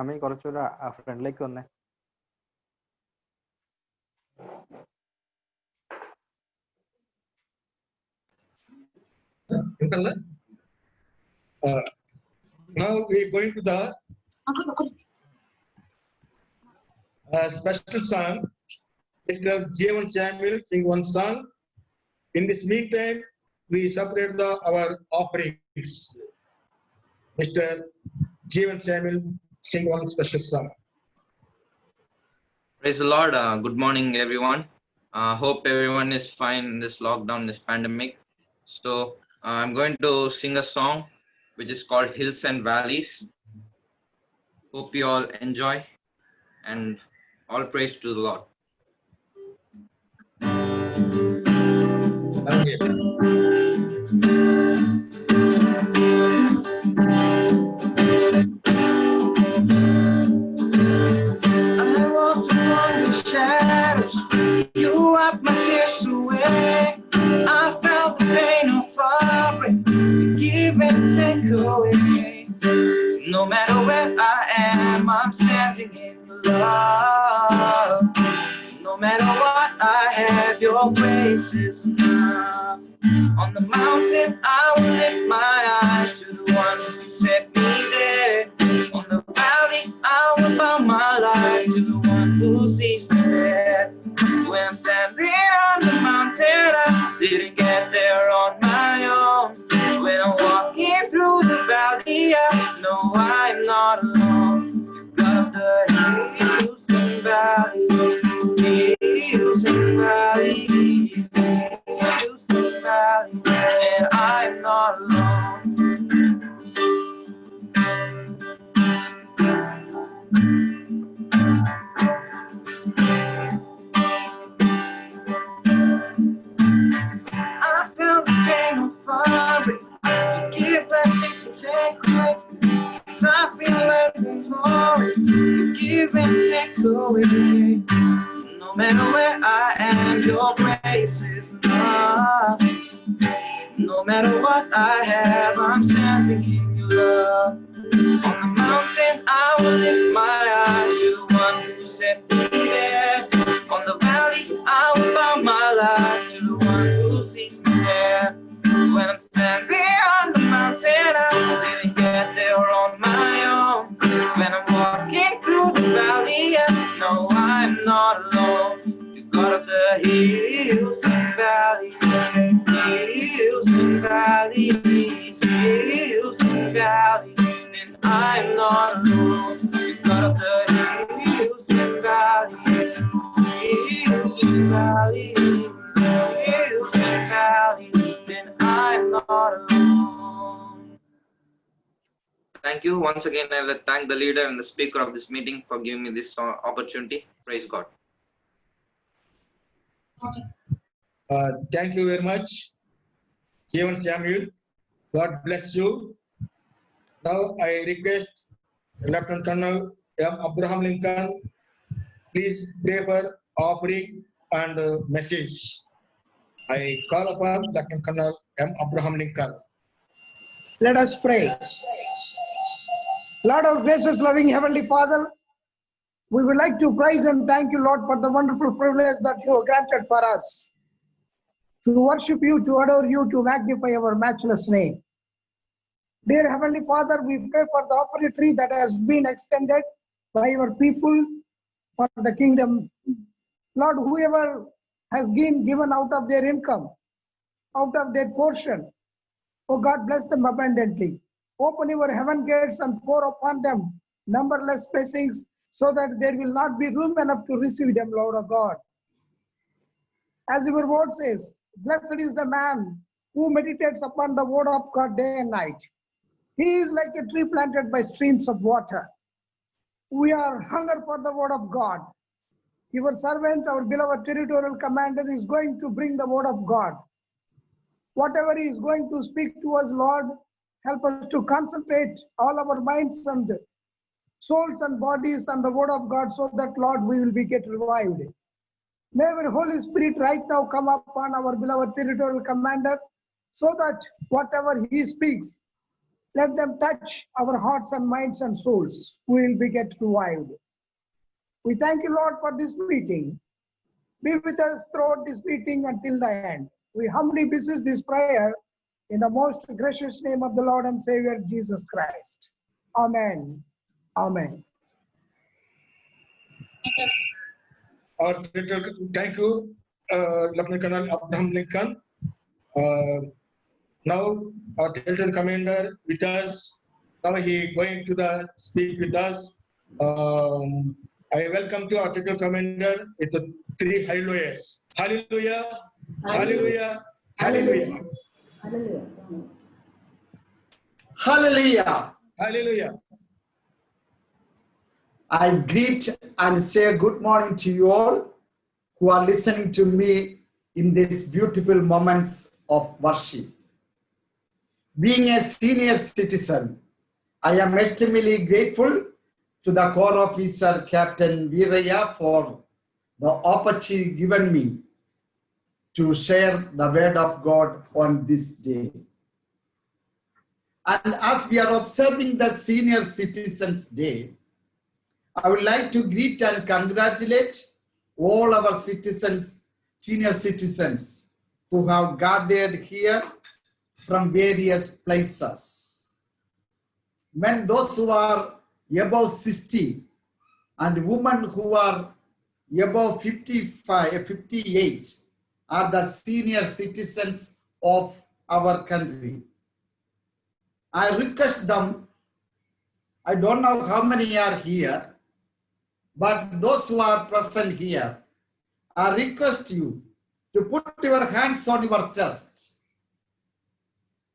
അമ്മ കുറച്ചുകൂടെ ആ ഫ്രണ്ടിലേക്ക് വന്നേ. Now we are going to the special song. Mr. Jeevan Samuel sing one song. In this meantime, we separate our offerings. Mr. Jeevan Samuel sing one special song. Praise the Lord. Good morning, everyone. Hope everyone is fine in this lockdown, this pandemic. So I'm going to sing a song which is called Hills and Valleys. Hope you all enjoy, and all praise to the Lord. I walked among the shadows, you wiped my tears away. I felt the pain of fabric, you give and take away. No matter where I am, I'm standing in love. No matter what I have, your grace is enough. On the mountain, I will lift my eyes to the one who set me there. On the valley, I will bow my life to the one who sees me there. When I'm standing on the mountain, I didn't get there on my own. When I'm walking through the valley, I know I'm not alone. God of the hills and valleys, hills and valleys, hills and valleys, and I'm not alone. I feel the pain of fabric, you give blessings to take away. I feel like the glory, you give and take away. No matter where I am, your grace is enough. No matter what I have, I'm standing in your love. On the mountain, I will lift my eyes to the one who set me there. On the valley, I will bow my life to the one who sees me there. When I'm standing on the mountain, I didn't get there on my own. When I'm walking through the valley, I know I'm not alone. You God of the hills and valleys, hills and valleys, hills and valleys, and I'm not alone. You God of the hills and valleys, hills and valleys, hills and valleys, and I'm not alone. Thank you. Once again, I will thank the leader and the speaker of this meeting for giving me this opportunity. Praise God. Thank you very much, Jeevan Samuel. God bless you. Now I request Lieutenant Colonel M. Abraham Lincoln, please deliver offering and message. I call upon Lieutenant Colonel M. Abraham Lincoln. Let us pray. Lord, our gracious, loving Heavenly Father, we would like to praise and thank you, Lord, for the wonderful privilege that you have granted for us to worship you, to adore you, to magnify your matchless name. Dear Heavenly Father, we pray for the opportunity that has been extended by your people for the kingdom. Lord, whoever has been given out of their income, out of their portion, oh God, bless them abundantly. Open your heaven gates and pour upon them numberless blessings so that there will not be room enough to receive them, Lord of God. As your word says, blessed is the man who meditates upon the word of God day and night. He is like a tree planted by streams of water. We are hunger for the word of God. Your servant, our beloved territorial commander, is going to bring the word of God. Whatever he is going to speak to us, Lord, help us to concentrate all our minds and souls and bodies and the word of God, so that, Lord, we will be get revived. May our Holy Spirit right now come upon our beloved territorial commander, so that whatever he speaks, let them touch our hearts and minds and souls. We will be get revived. We thank you, Lord, for this meeting. Be with us throughout this meeting until the end. We humbly beseech this prayer in the most gracious name of the Lord and Savior Jesus Christ. Amen. Amen. Thank you, Lieutenant Colonel Abraham Lincoln. Now our territorial commander with us. Now he going to speak with us. I welcome to our territorial commander with the 3 hallelujahs. Hallelujah, hallelujah, hallelujah. Hallelujah. Hallelujah. I greet and say good morning to you all who are listening to me in these beautiful moments of worship. Being a senior citizen, I am extremely grateful to the Corps Officer Captain Viraya for the opportunity given me to share the word of God on this day. And as we are observing the Senior Citizens Day, I would like to greet and congratulate all our citizens, senior citizens, who have gathered here from various places. When those who are above 60 and women who are above 58 are the senior citizens of our country. I request them, I don't know how many are here, but those who are present here, I request you to put your hands on your chest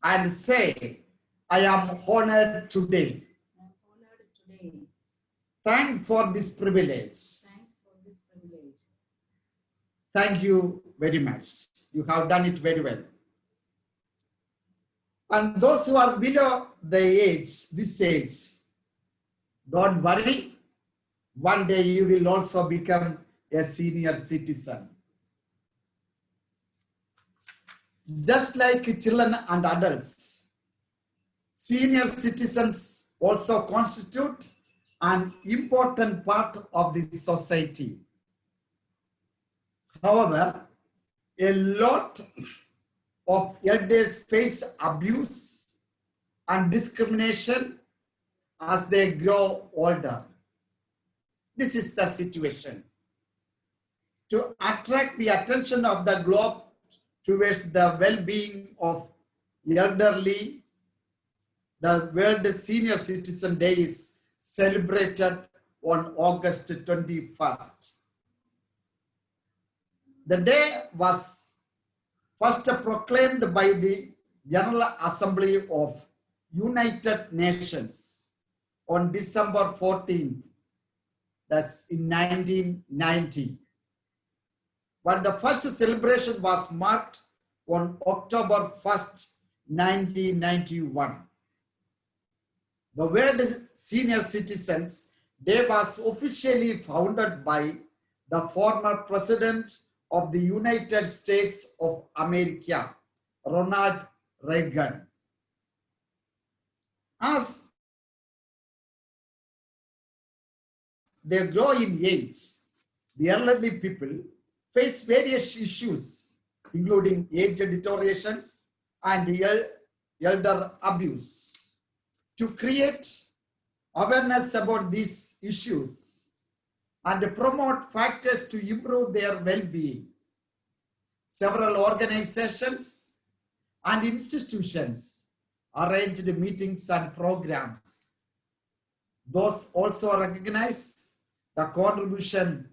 and say, I am honored today. Thank for this privilege. Thank you very much. You have done it very well. And those who are below the age, this age, don't worry. One day you will also become a senior citizen. Just like children and adults, senior citizens also constitute an important part of the society. However, a lot of elders face abuse and discrimination as they grow older. This is the situation. To attract the attention of the globe towards the well-being of elderly, the World Senior Citizen Day is celebrated on August 21st. The day was first proclaimed by the General Assembly of United Nations on December 14th, that's in 1990. But the first celebration was marked on October 1st, 1991. The World Senior Citizens Day was officially founded by the former President of the United States of America, Ronald Reagan. As they grow in age, the elderly people face various issues, including age deteriorations and elder abuse. To create awareness about these issues and promote factors to improve their well-being, several organizations and institutions arranged meetings and programs. Those also recognize the contribution,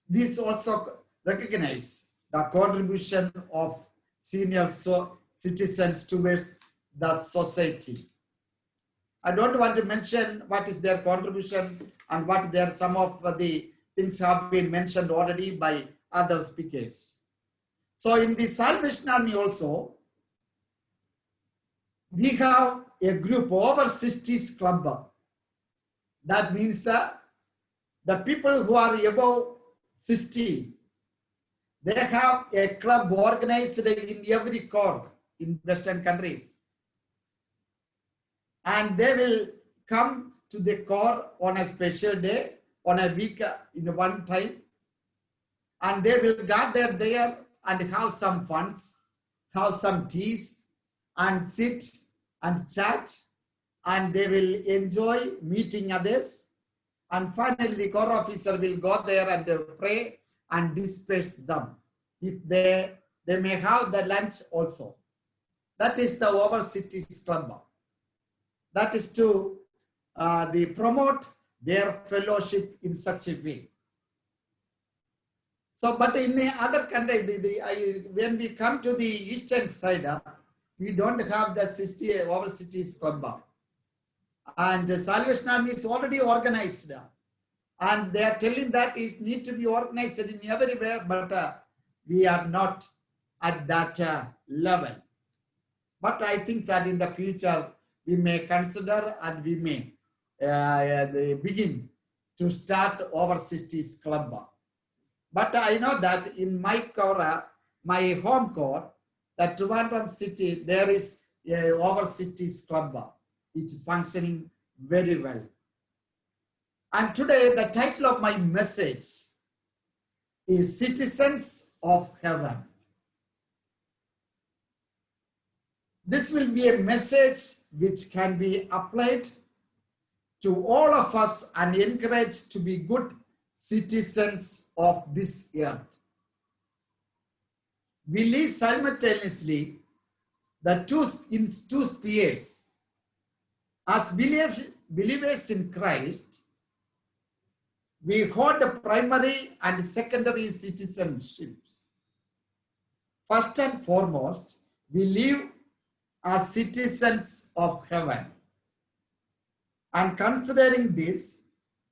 these also recognize the contribution of senior citizens towards the society. I don't want to mention what is their contribution and what their some of the things have been mentioned already by other speakers. So in the Salvation Army also, we have a group over 60s club That means the people who are above 60, they have a club organized in every court in Western countries. And they will come to the court on a special day, on a week in one time. And they will gather there and have some funs, have some teas, and sit and chat. And they will enjoy meeting others. And finally, the court officer will go there and pray and disperse them. If they may have the lunch also. That is the Over Cities Club. That is to they promote their fellowship in such a way. So, but in the other country, when we come to the eastern side, we don't have the Over Cities Club. And the Salvation Army is already organized. And they are telling that it needs to be organized in everywhere, but we are not at that level. But I think that in the future, we may consider and we may begin to start Over Cities Club. But I know that in my core, my home core, that Trivandrum city, there is a Over Cities Club. It's functioning very well. And today, the title of my message is Citizens of Heaven. This will be a message which can be applied to all of us and encouraged to be good citizens of this earth. We live simultaneously in two spheres. As believers in Christ, we hold the primary and secondary citizenships. First and foremost, we live as citizens of heaven. And considering this,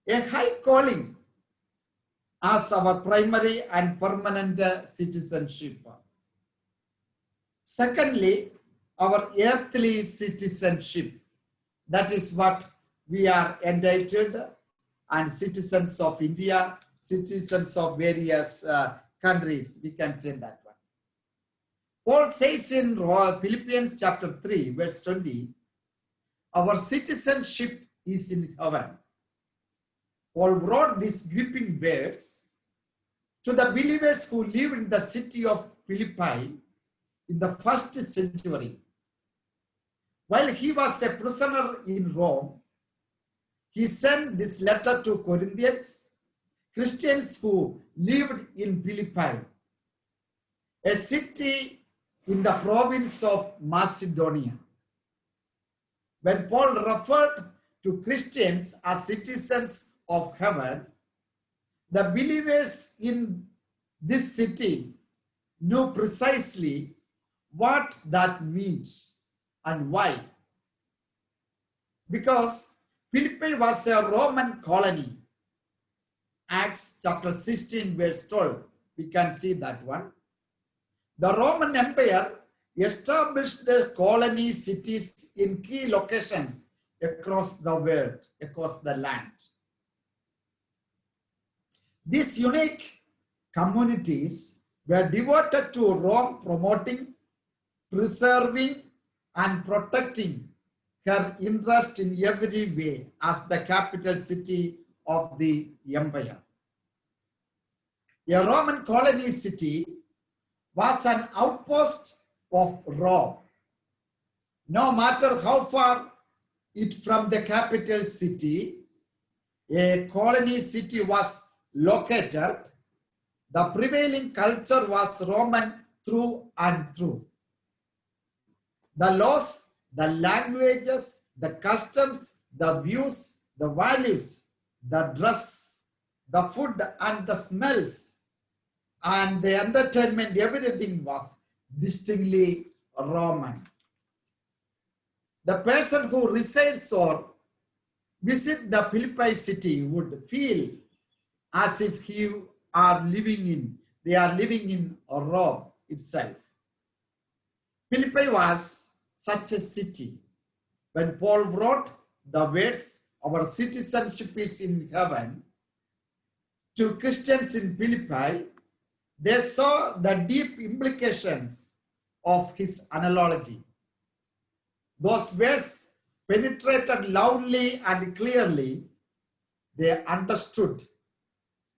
a high calling as our primary and permanent citizenship. Secondly, our earthly citizenship. That is what we are entitled, and citizens of India, citizens of various countries, we can say that one. Paul says in Philippians chapter 3, verse 20, our citizenship is in heaven. Paul wrote these gripping words to the believers who lived in the city of Philippi in the first century. While he was a prisoner in Rome, he sent this letter to Corinthians, Christians who lived in Philippi, a city in the province of Macedonia. When Paul referred to Christians as citizens of heaven, the believers in this city knew precisely what that means and why. Because Philippi was a Roman colony. Acts chapter 16 verse 12, we can see that one. The Roman Empire established colony cities in key locations across the world, across the land. These unique communities were devoted to Rome, promoting, preserving, and protecting her interest in every way as the capital city of the empire. A Roman colony city was an outpost of Rome. No matter how far it from the capital city, a colony city was located, the prevailing culture was Roman through and through. The laws, the languages, the customs, the views, the values, the dress, the food and the smells, and the entertainment, everything was distinctly Roman. The person who resides or visits the Philippi city would feel as if they are living in Rome itself. Philippi was such a city. When Paul wrote the words, our citizenship is in heaven, to Christians in Philippi, they saw the deep implications of his analogy. Those words penetrated loudly and clearly. They understood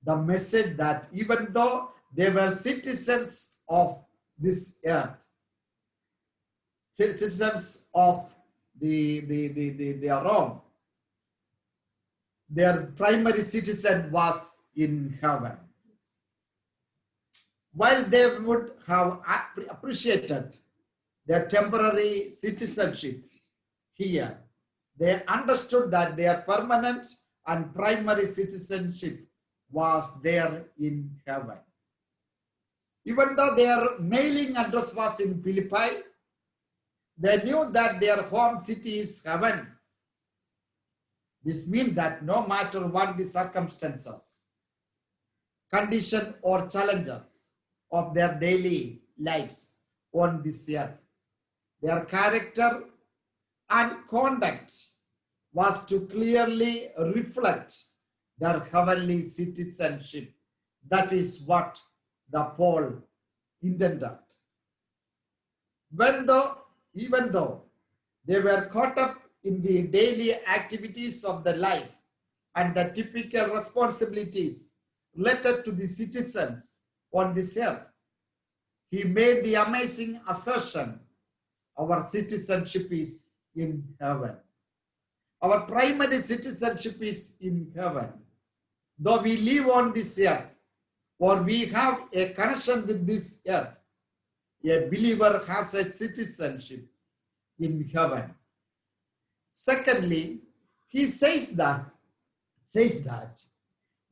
the message that even though they were citizens of this earth, citizens of their Rome, their primary citizen was in heaven. While they would have appreciated their temporary citizenship here, they understood that their permanent and primary citizenship was there in heaven. Even though their mailing address was in Philippi, they knew that their home city is heaven. This means that no matter what the circumstances, condition or challenges of their daily lives on this earth, their character and conduct was to clearly reflect their heavenly citizenship. That is what the Paul intended. Even though they were caught up in the daily activities of the life and the typical responsibilities related to the citizens on this earth, he made the amazing assertion, our citizenship is in heaven. Our primary citizenship is in heaven. Though we live on this earth, or we have a connection with this earth, a believer has a citizenship in heaven. Secondly, he says that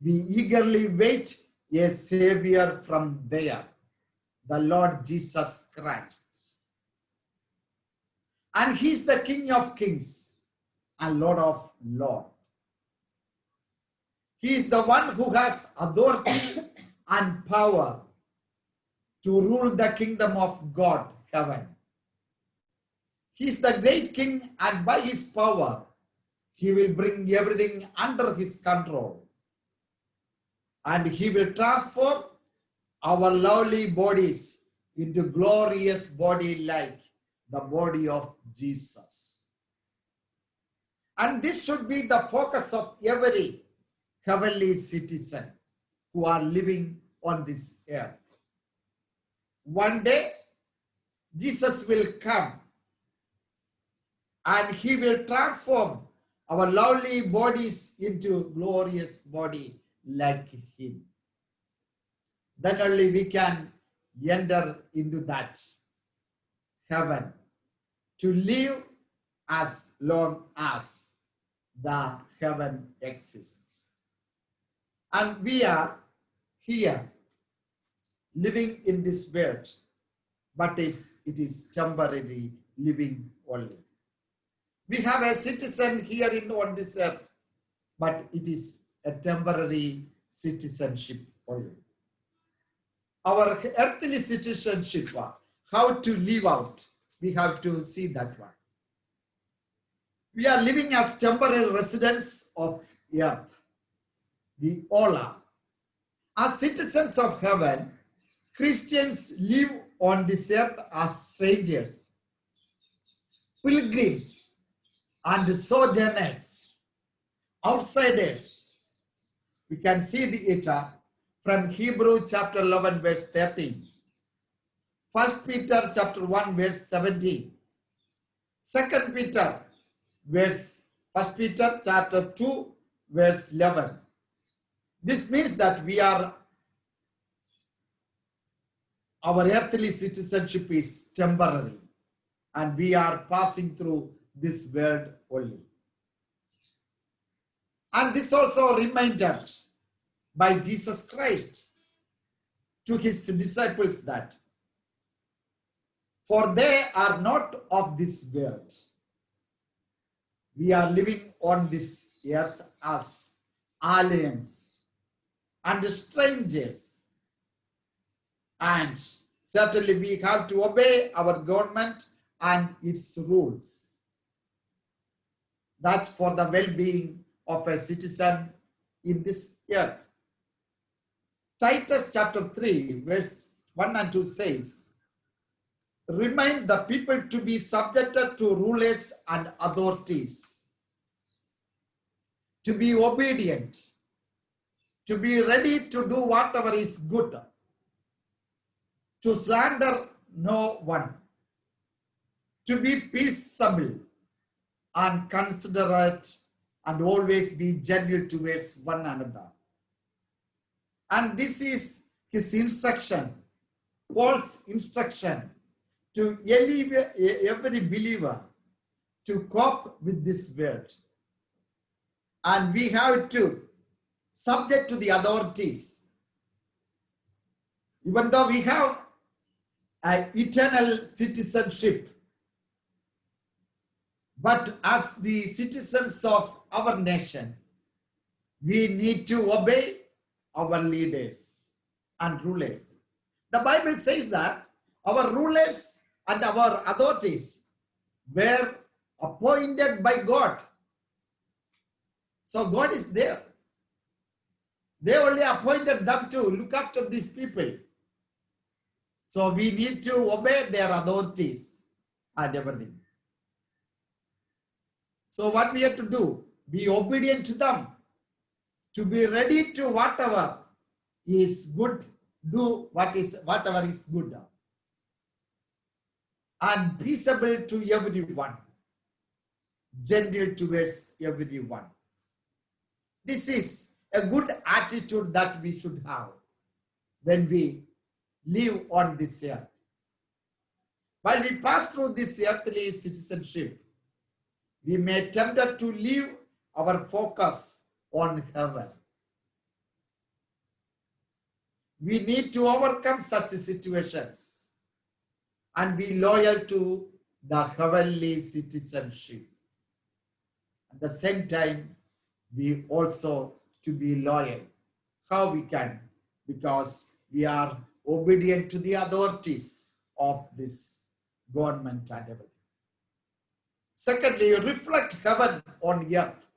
we eagerly wait a Savior from there, the Lord Jesus Christ. And he is the King of Kings and Lord of Lords. He is the one who has authority and power to rule the kingdom of God, heaven. He is the great King, and by his power, he will bring everything under his control. And he will transform our lowly bodies into glorious body like the body of Jesus. And this should be the focus of every heavenly citizen who are living on this earth. One day, Jesus will come and he will transform our lowly bodies into glorious body like him. Then only we can enter into that heaven to live as long as the heaven exists. And we are here living in this world, but it is temporary living only. We have a citizen here on this earth, but it is a temporary citizenship only. Our earthly citizenship, how to live out, we have to see that one. We are living as temporary residents of earth. We all are. As citizens of heaven, Christians live on this earth as strangers, pilgrims, and sojourners, outsiders. We can see it from Hebrew chapter 11 verse 13, 1 Peter chapter 1 verse 17, 2 Peter 1 Peter chapter 2 verse 11. This means that our earthly citizenship is temporary and we are passing through this world only. And this also reminded by Jesus Christ to his disciples that for they are not of this world. We are living on this earth as aliens and strangers. And certainly we have to obey our government and its rules. That's for the well-being of a citizen in this earth. Titus chapter 3, verse 1 and 2 says, remind the people to be subjected to rulers and authorities, to be obedient, to be ready to do whatever is good, to slander no one, to be peaceable and considerate, and always be gentle towards one another. And this is his instruction, Paul's instruction to every believer to cope with this world. And we have to subject to the authorities. Even though we have an eternal citizenship, but as the citizens of our nation, we need to obey our leaders and rulers. The Bible says that our rulers and our authorities were appointed by God. So God is there. They only appointed them to look after these people. So we need to obey their authorities and everything. So what we have to do, be obedient to them, to be ready to whatever is good, do whatever is good, and peaceable to everyone, gentle towards everyone. This is a good attitude that we should have when we live on this earth. While we pass through this earthly citizenship, we may tempted to leave our focus on heaven. We need to overcome such situations and be loyal to the heavenly citizenship. At the same time, we also to be loyal. How we can? Because we are obedient to the authorities of this government and everything. Secondly, reflect heaven on earth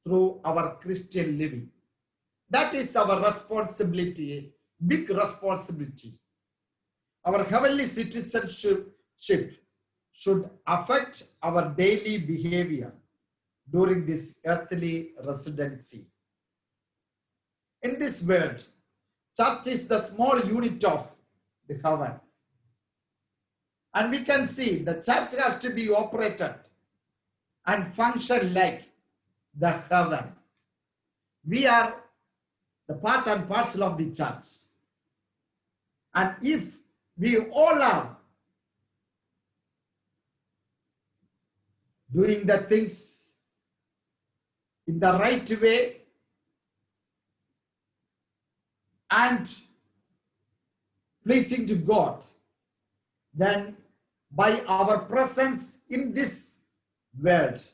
through our Christian living. That is our responsibility, big responsibility. Our heavenly citizenship should affect our daily behavior during this earthly residency. In this world, church is the small unit of the heaven. And we can see the church has to be operated and function like the heaven. We are the part and parcel of the church. And if we all are doing the things in the right way and pleasing to God, then by our presence in this world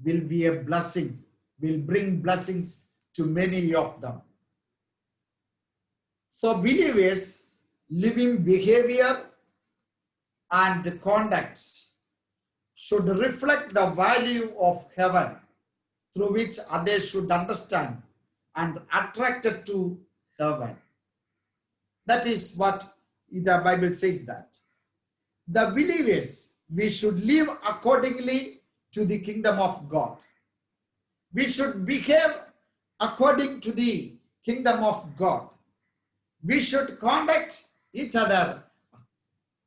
will be a blessing, will bring blessings to many of them. So believers' living behavior and conduct should reflect the value of heaven, through which others should understand and attracted to heaven. That is what the Bible says, that the believers, we should live accordingly to the kingdom of God. We should behave according to the kingdom of God. We should conduct each other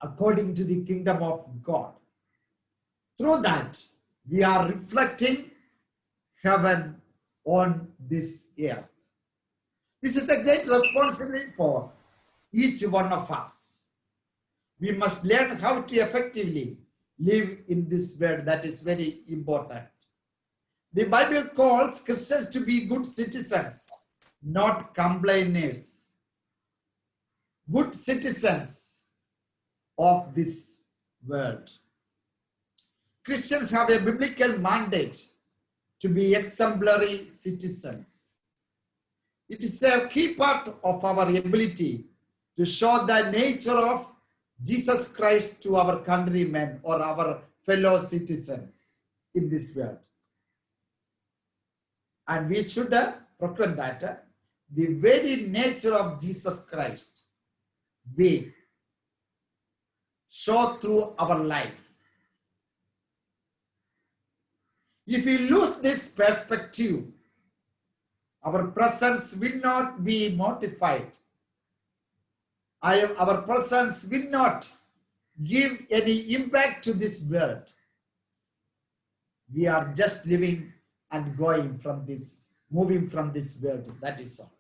according to the kingdom of God. Through that, we are reflecting heaven on this earth. This is a great responsibility for each one of us. We must learn how to effectively live in this world. That is very important. The Bible calls Christians to be good citizens, not complainers. Good citizens of this world. Christians have a biblical mandate to be exemplary citizens. It is a key part of our ability to show the nature of Jesus Christ to our countrymen or our fellow citizens in this world. And we should proclaim that the very nature of Jesus Christ be show through our life. If we lose this perspective, our presence will not be mortified. Our presence will not give any impact to this world. We are just living and going from this, moving from this world, that is all.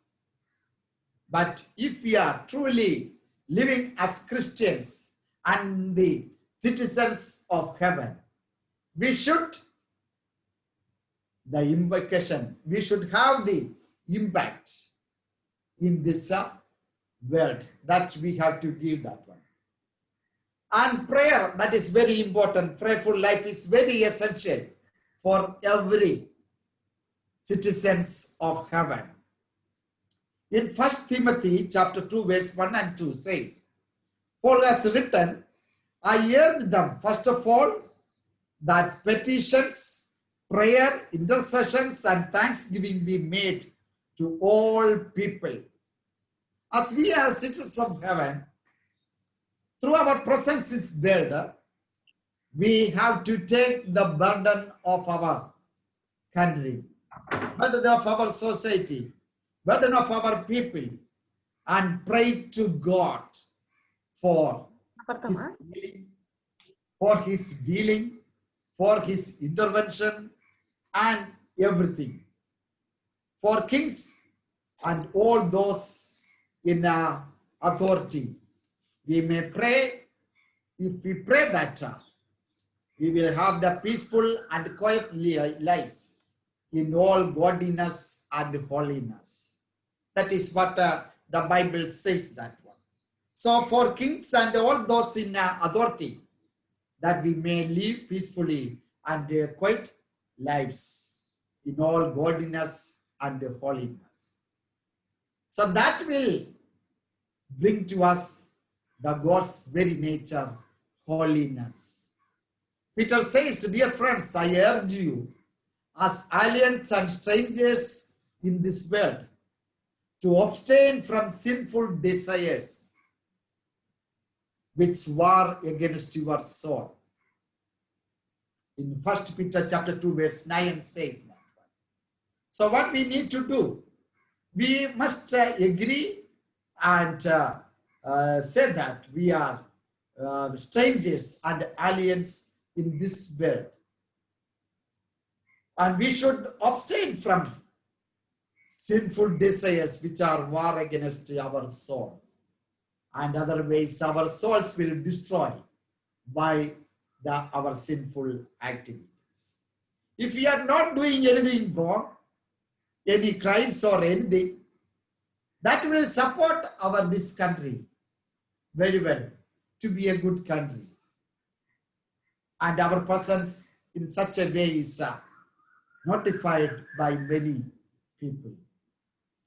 But if we are truly living as Christians and the citizens of heaven, we should we should have the impact in this world, that we have to give that one. And prayer, that is very important. Prayerful life is very essential for every citizens of heaven. In 1 Timothy chapter 2 verse 1 and 2 says, Paul has written, I urge them first of all that petitions, prayer, intercessions and thanksgiving be made to all people. As we are citizens of heaven, through our presence in this world, we have to take the burden of our country, burden of our society, burden of our people, and pray to God for His healing, for His dealing, for His intervention, and everything. For kings and all those in authority, we may pray. If we pray that, we will have the peaceful and quiet lives in all godliness and holiness. That is what the Bible says, that one. So for kings and all those in authority, that we may live peacefully and quiet lives in all godliness and holiness. So that will bring to us the God's very nature, holiness. Peter says, dear friends, I urge you as aliens and strangers in this world to abstain from sinful desires which war against your soul. In 1 Peter chapter 2 verse 9 says that. So what we need to do, we must agree and say that we are strangers and aliens in this world. And we should abstain from sinful desires which are war against our souls. And otherwise our souls will destroy by our sinful activities. If we are not doing anything wrong, any crimes or anything, that will support this country very well to be a good country. And our presence in such a way is notified by many people.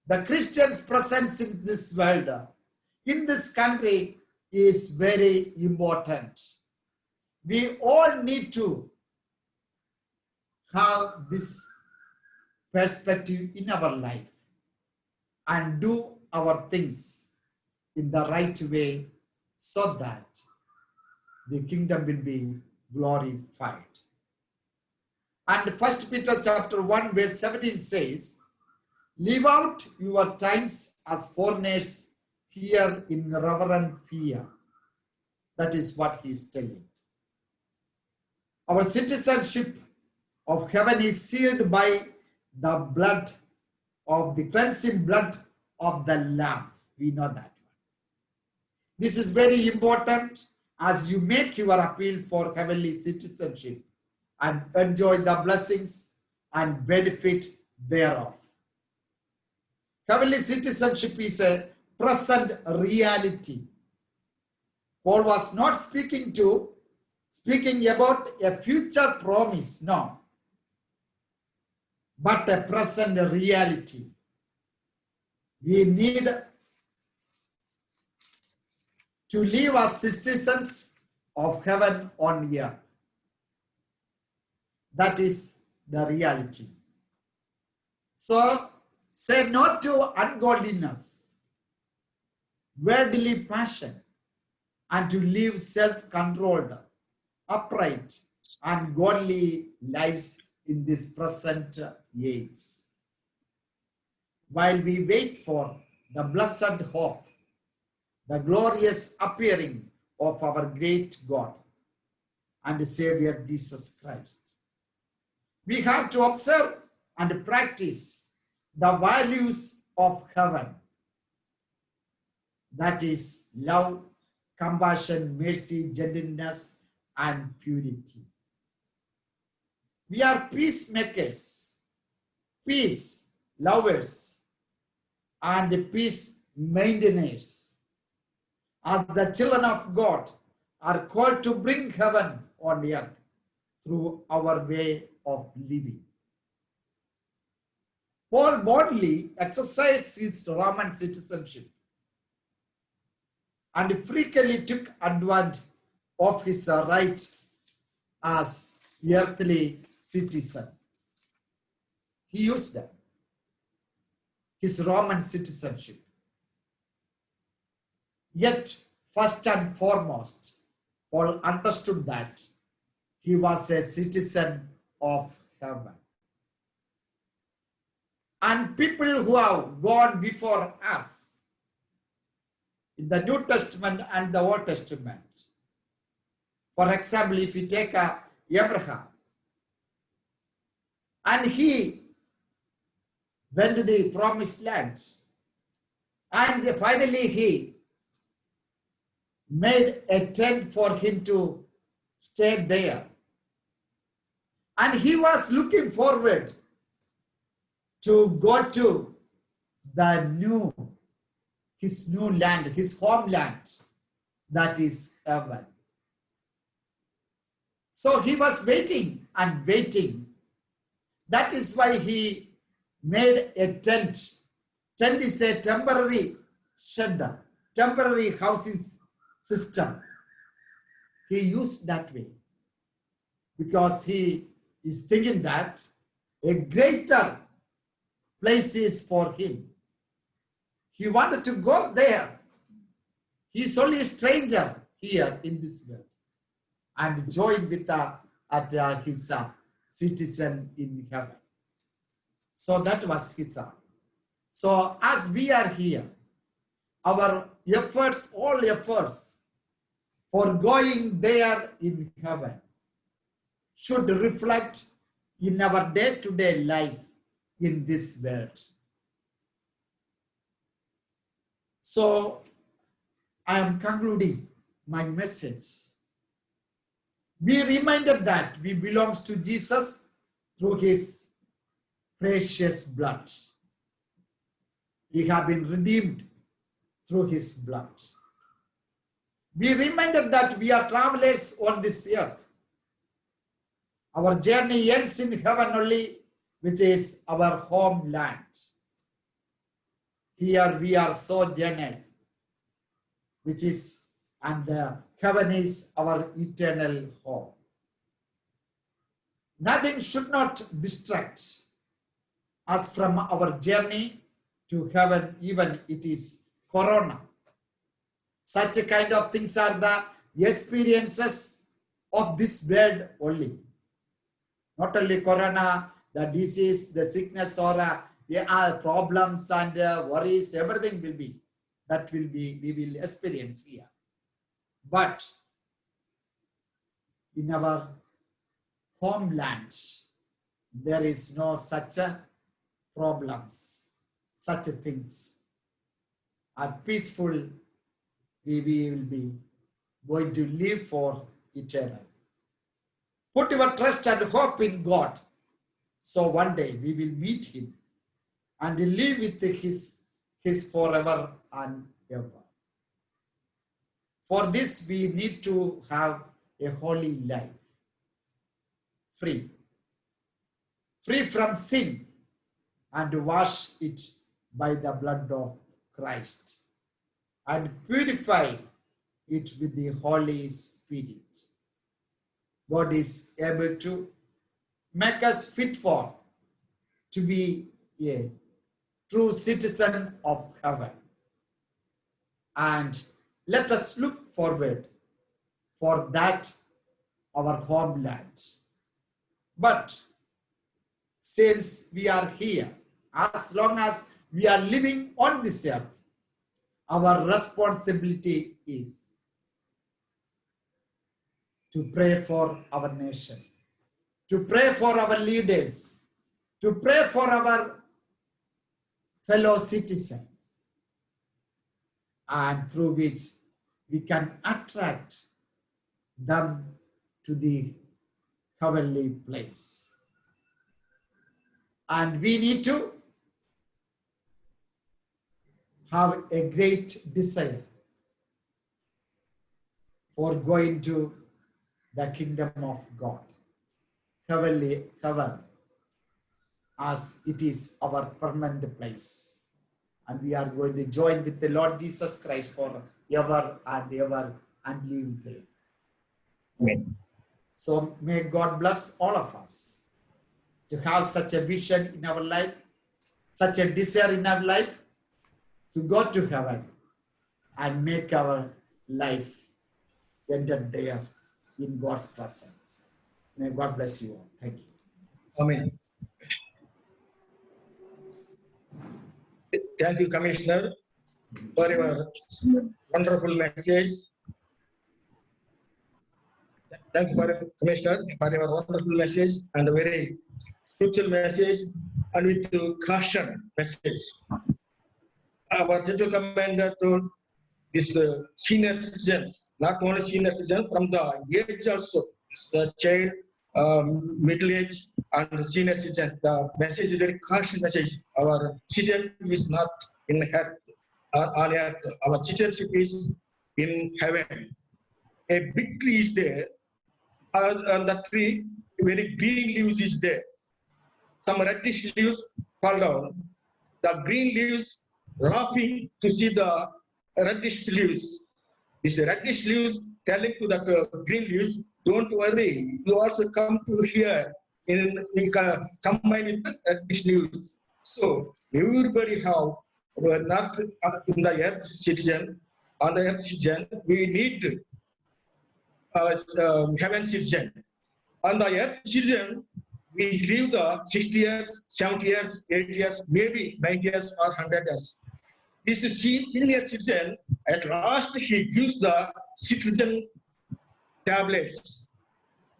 The Christians' presence in this world, in this country, is very important. We all need to have this perspective in our life and do our things in the right way so that the kingdom will be glorified. And 1 Peter chapter 1 verse 17 says, live out your times as foreigners here in reverent fear. That is what he is telling. Our citizenship of heaven is sealed by the blood of the cleansing blood of the Lamb. We know that one. This is very important as you make your appeal for heavenly citizenship and enjoy the blessings and benefit thereof. Heavenly citizenship is a present reality. Paul was not speaking about a future promise, no, but a present reality. We need to live as citizens of heaven on earth. That is the reality. So say no to ungodliness, worldly passion, and to live self-controlled, upright, and godly lives in this present age. While we wait for the blessed hope, the glorious appearing of our great God and Savior Jesus Christ. We have to observe and practice the values of heaven. That is love, compassion, mercy, gentleness, and purity. We are peacemakers, peace lovers, and peace maintainers. As the children of God are called to bring heaven on earth through our way of living. Paul boldly exercised his Roman citizenship and frequently took advantage of his right as earthly citizen. He used his Roman citizenship. Yet, first and foremost, Paul understood that he was a citizen of heaven. And people who have gone before us in the New Testament and the Old Testament. For example, if you take Abraham, and he went to the promised land, and finally he made a tent for him to stay there. And he was looking forward to go to his new land, his homeland, that is heaven. So he was waiting and waiting. That is why he made a tent. Tent is a temporary shelter, temporary housing system. He used that way because he is thinking that a greater place is for him. He wanted to go there. He's only a stranger here in this world and join with his citizen in heaven. So that was his. So as we are here, our efforts, all efforts for going there in heaven should reflect in our day-to-day life in this world. So I am concluding my message. Be reminded that we belong to Jesus through his precious blood. We have been redeemed through his blood. Be reminded that we are travelers on this earth. Our journey ends in heaven only, which is our homeland. Here we are sojourners, which is, and heaven is our eternal home. Nothing should not distract us from our journey to heaven, even it is Corona. Such a kind of things are the experiences of this world only. Not only Corona, the disease, the sickness, or problems and worries, everything will be, we will experience here. But in our homeland, there is no such problems, such things. Are peaceful, we will be going to live for eternal. Put your trust and hope in God. So one day we will meet him and live with his forever and ever. For this, we need to have a holy life. Free from sin, and wash it by the blood of Christ, and purify it with the Holy Spirit. God is able to make us fit for to be a true citizen of heaven. And let us look forward for that our homeland. But since we are here, as long as we are living on this earth, our responsibility is to pray for our nation, to pray for our leaders, to pray for our fellow citizens, and through which we can attract them to the heavenly place. And we need to have a great desire for going to the kingdom of God, heavenly heaven, as it is our permanent place. And we are going to join with the Lord Jesus Christ for ever and ever and live there. Amen. So may God bless all of us to have such a vision in our life, such a desire in our life, to go to heaven and make our life enter there in God's presence. May God bless you all. Thank you. Amen. Thank you, Commissioner, for your wonderful message. Thank you, Commissioner, for your wonderful message and a very spiritual message and with caution message. Our General Commander told this senior citizens, not only senior citizens, from the age also, the child, middle age, and senior citizens. The message is very cautious message. Our citizenship is not in earth, on earth. Our citizenship is in heaven. A big tree is there. On the tree, very green leaves is there. Some reddish leaves fall down. The green leaves laughing to see the reddish leaves. These reddish leaves telling to the green leaves, don't worry, you also come to here in combine with the reddish leaves. So everybody have not in the earth citizen, on the earth citizen, we need heaven citizen. On the earth citizen, we live the 60 years, 70 years, 80 years, maybe 90 years or 100 years. This senior citizen, at last he gives the citizen tablets.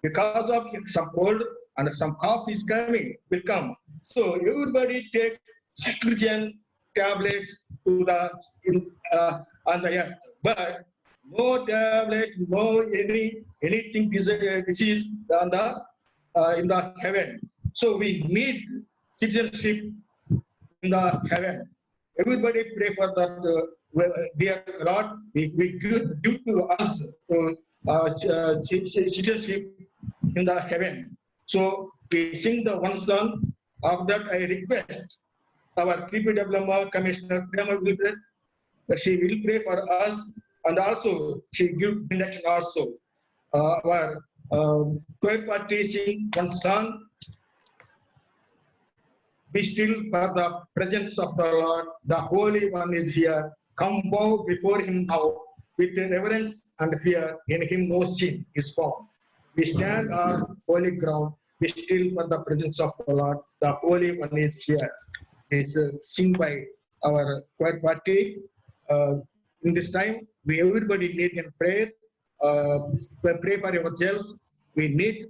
Because of some cold and some cough is coming, will come. So everybody take citizen tablets to the on the earth. But no tablet, no anything disease on the in the heaven. So we need citizenship in the heaven. Everybody pray for that, dear Lord, we give to us citizenship in the heaven. So we sing the one song. Of that, I request our PPWM Commissioner, she will pray for us, and also she give benediction also. Our third party sing one song. Be still for the presence of the Lord. The Holy One is here. Come bow before him now with reverence and fear. In him no sin is found. We stand on holy ground. Be still for the presence of the Lord. The Holy One is here. It's sung by our choir party. In this time, we everybody need in prayer. Pray for yourselves. We need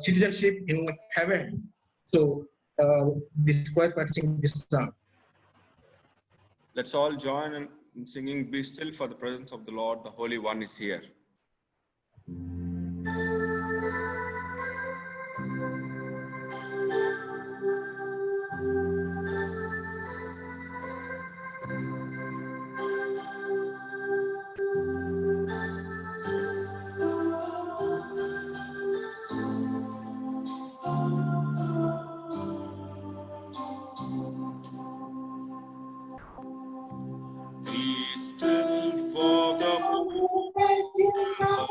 citizenship in heaven. So this choir party sing this song. Let's all join in singing, Be Still for the Presence of the Lord, the Holy One is here. Be still for the presence of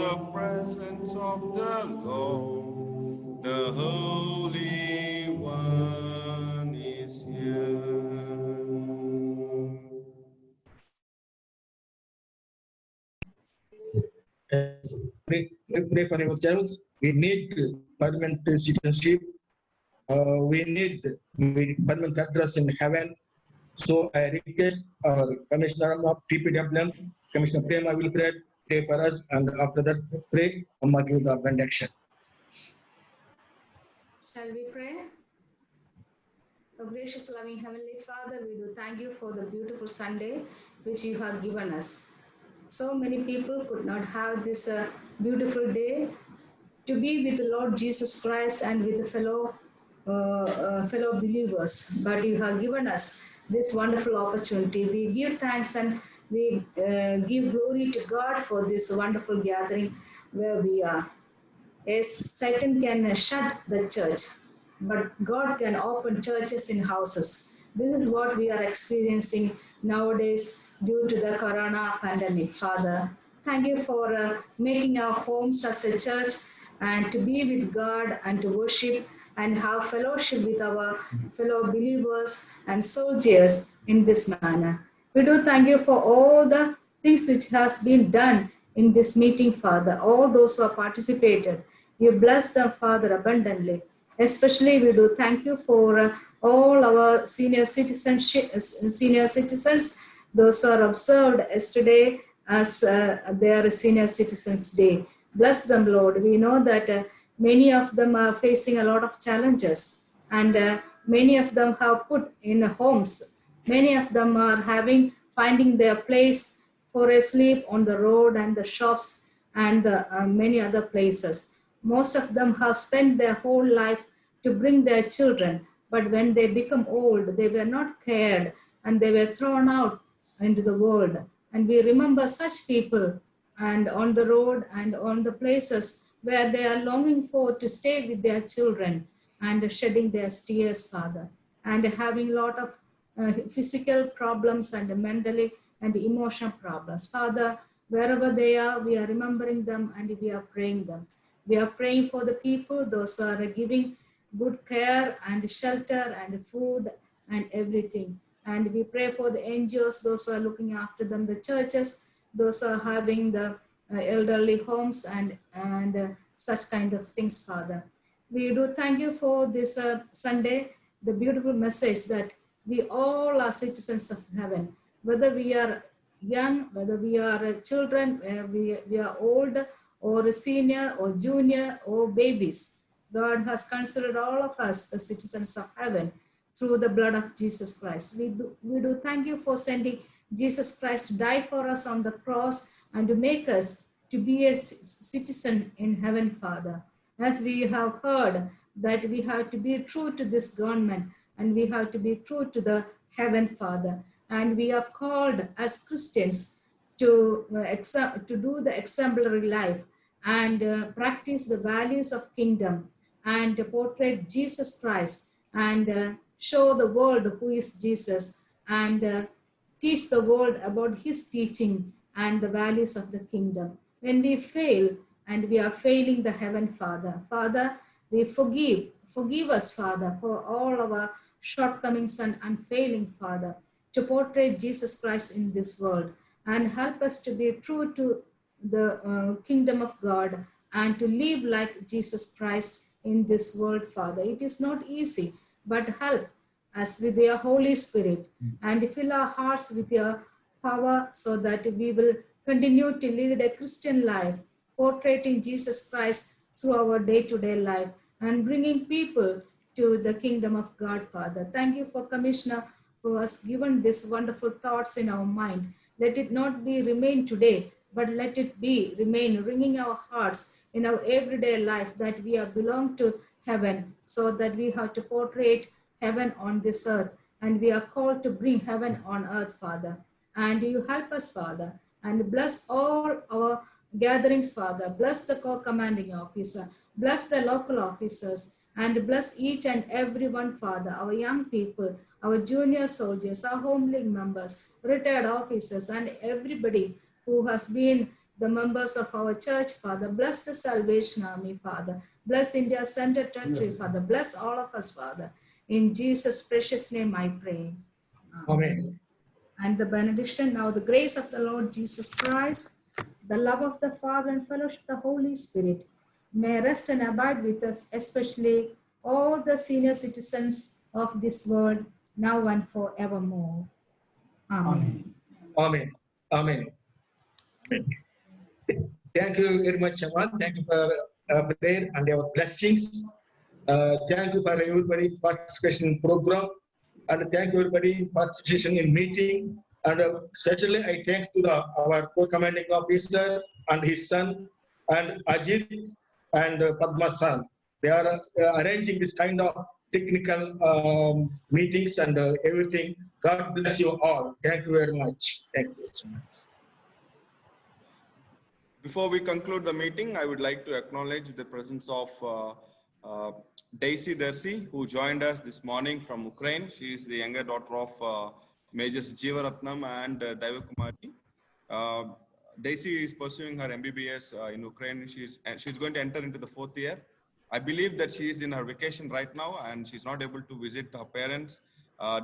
the presence of the Lord. The Holy One is here. As we pray for ourselves, we need permanent citizenship. We need permanent address in heaven. So I request our Commissioner of PPWM, Commissioner Prema will pray for us, and after that pray, Amma give the benediction. Shall we pray? Oh, gracious, loving Heavenly Father, we do thank you for the beautiful Sunday which you have given us. So many people could not have this beautiful day to be with the Lord Jesus Christ and with the fellow believers. But you have given us this wonderful opportunity. We give thanks and we give glory to God for this wonderful gathering where we are. Yes, Satan can shut the church, but God can open churches in houses. This is what we are experiencing nowadays due to the corona pandemic. Father, thank you for making our homes as a church and to be with God and to worship and have fellowship with our fellow believers and soldiers in this manner. We do thank you for all the things which has been done in this meeting, Father, all those who have participated. You bless them, Father, abundantly. Especially, we do thank you for all our senior citizens, those who are observed yesterday as their senior citizens day. Bless them, Lord. We know that many of them are facing a lot of challenges, and many of them have put in homes. Many of them are finding their place for a sleep on the road and the shops and many other places. Most of them have spent their whole life to bring their children, but when they become old, they were not cared and they were thrown out into the world. And we remember such people and on the road and on the places where they are longing for to stay with their children and shedding their tears, Father, and having a lot of physical problems and mentally and emotional problems. Father, wherever they are, we are remembering them and we are praying them. We are praying for the people, those who are giving good care and shelter and food and everything. And we pray for the NGOs, those who are looking after them, the churches, those who are having the elderly homes and such kind of things, Father. We do thank you for this Sunday, the beautiful message that we all are citizens of heaven, whether we are young, whether we are children, we are old, or a senior or junior or babies. God has considered all of us the citizens of heaven through the blood of Jesus Christ. We do thank you for sending Jesus Christ to die for us on the cross and to make us to be a citizen in heaven, Father. As we have heard that we have to be true to this government and we have to be true to the heaven, Father. And we are called as Christians to do the exemplary life and practice the values of kingdom and portray Jesus Christ and show the world who is Jesus and teach the world about his teaching and the values of the kingdom. When we fail and we are failing the heaven, Father, we forgive us, Father, for all our shortcomings and unfailing, Father, to portray Jesus Christ in this world and help us to be true to the kingdom of God and to live like Jesus Christ in this world, Father. It is not easy, but help us with your Holy Spirit and fill our hearts with your power so that we will continue to lead a Christian life, portraying Jesus Christ through our day-to-day life and bringing people to the kingdom of God, Father. Thank you for Commissioner who has given these wonderful thoughts in our mind. Let it not be remain today, but let it remain ringing our hearts in our everyday life that we are belong to heaven, so that we have to portray heaven on this earth and we are called to bring heaven on earth, Father. And you help us, Father, and bless all our gatherings, Father. Bless the co-commanding officer, bless the local officers, and bless each and every one, Father, our young people, our junior soldiers, our home league members, retired officers, and everybody who has been the members of our church, Father. Bless the Salvation Army, Father. Bless India Center Territory, Father. Bless all of us, Father. In Jesus' precious name I pray. Amen. And the benediction, now the grace of the Lord Jesus Christ, the love of the Father and fellowship of the Holy Spirit may rest and abide with us, especially all the senior citizens of this world, now and forevermore. Amen. Amen. Amen. Amen. Thank you very much, Aman. Thank you for prayer and your blessings. Thank you for everybody participation program, and thank you everybody participation in meeting. And especially I thank to our co-commanding officer and his son and Ajit and Padma san. They are arranging this kind of technical meetings and everything. God bless you all. Thank you very much. Thank you so much. Before we conclude the meeting, I would like to acknowledge the presence of Daisy Dersi, who joined us this morning from Ukraine. She is the younger daughter of Majors Jeevaratnam and Daiva Kumari. Daisy is pursuing her MBBS in Ukraine. She's going to enter into the 4th year. I believe that she is in her vacation right now and she's not able to visit her parents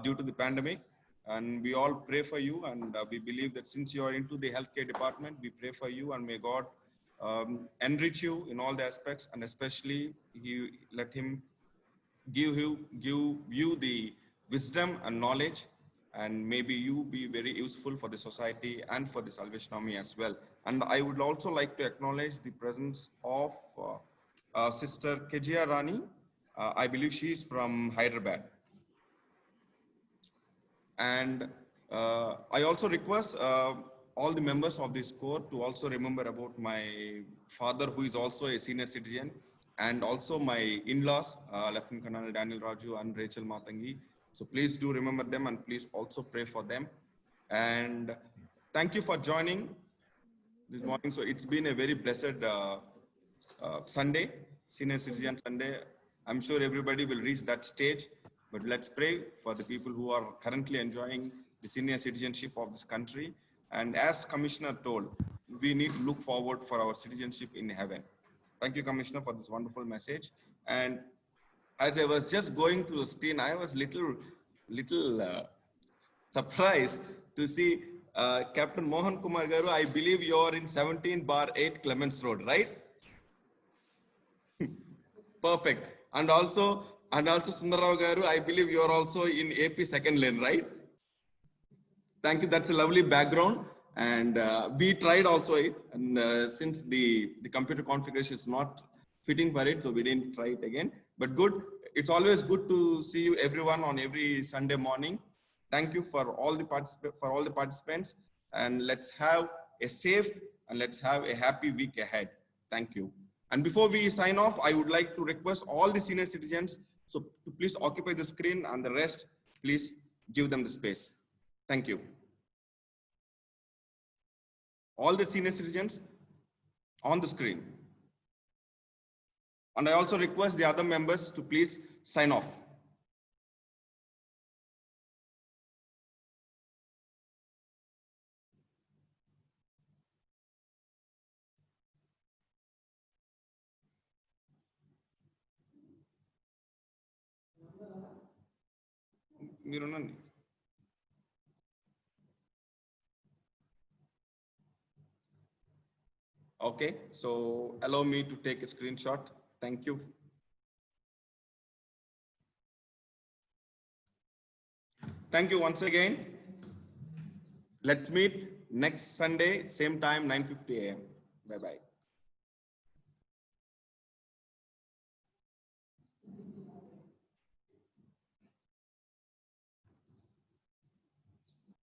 due to the pandemic. And we all pray for you, and we believe that since you are into the healthcare department, we pray for you, and may God enrich you in all the aspects, and especially let him give you the wisdom and knowledge, and maybe you be very useful for the society and for the Salvation Army as well. And I would also like to acknowledge the presence of Sister Kejia Rani. I believe she is from Hyderabad. And I also request all the members of this court to also remember about my father, who is also a senior citizen, and also my in-laws, Lieutenant Colonel Daniel Raju and Rachel Matangi. So please do remember them, and please also pray for them. And thank you for joining this morning. So it's been a very blessed Sunday, Senior Citizen Sunday. I'm sure everybody will reach that stage. But let's pray for the people who are currently enjoying the senior citizenship of this country. And as Commissioner told, we need to look forward for our citizenship in heaven. Thank you, Commissioner, for this wonderful message. And as I was just going through the screen, I was little surprised to see Captain Mohan Kumar Garu. I believe you are in 17/8 Clements Road, right? Perfect. And also Sundarrao Garu, I believe you are also in AP 2nd lane, right? Thank you. That's a lovely background. And we tried also it. And since the computer configuration is not fitting for it, so we didn't try it again. But good. It's always good to see you everyone on every Sunday morning. Thank you for all the participants. And let's have a safe and let's have a happy week ahead. Thank you. And before we sign off, I would like to request all the senior citizens to please occupy the screen, and the rest, please give them the space. Thank you. All the senior citizens on the screen. And I also request the other members to please sign off. Okay, so allow me to take a screenshot. Thank you. Thank you once again. Let's meet next Sunday, same time, 9:50 a.m. Bye-bye.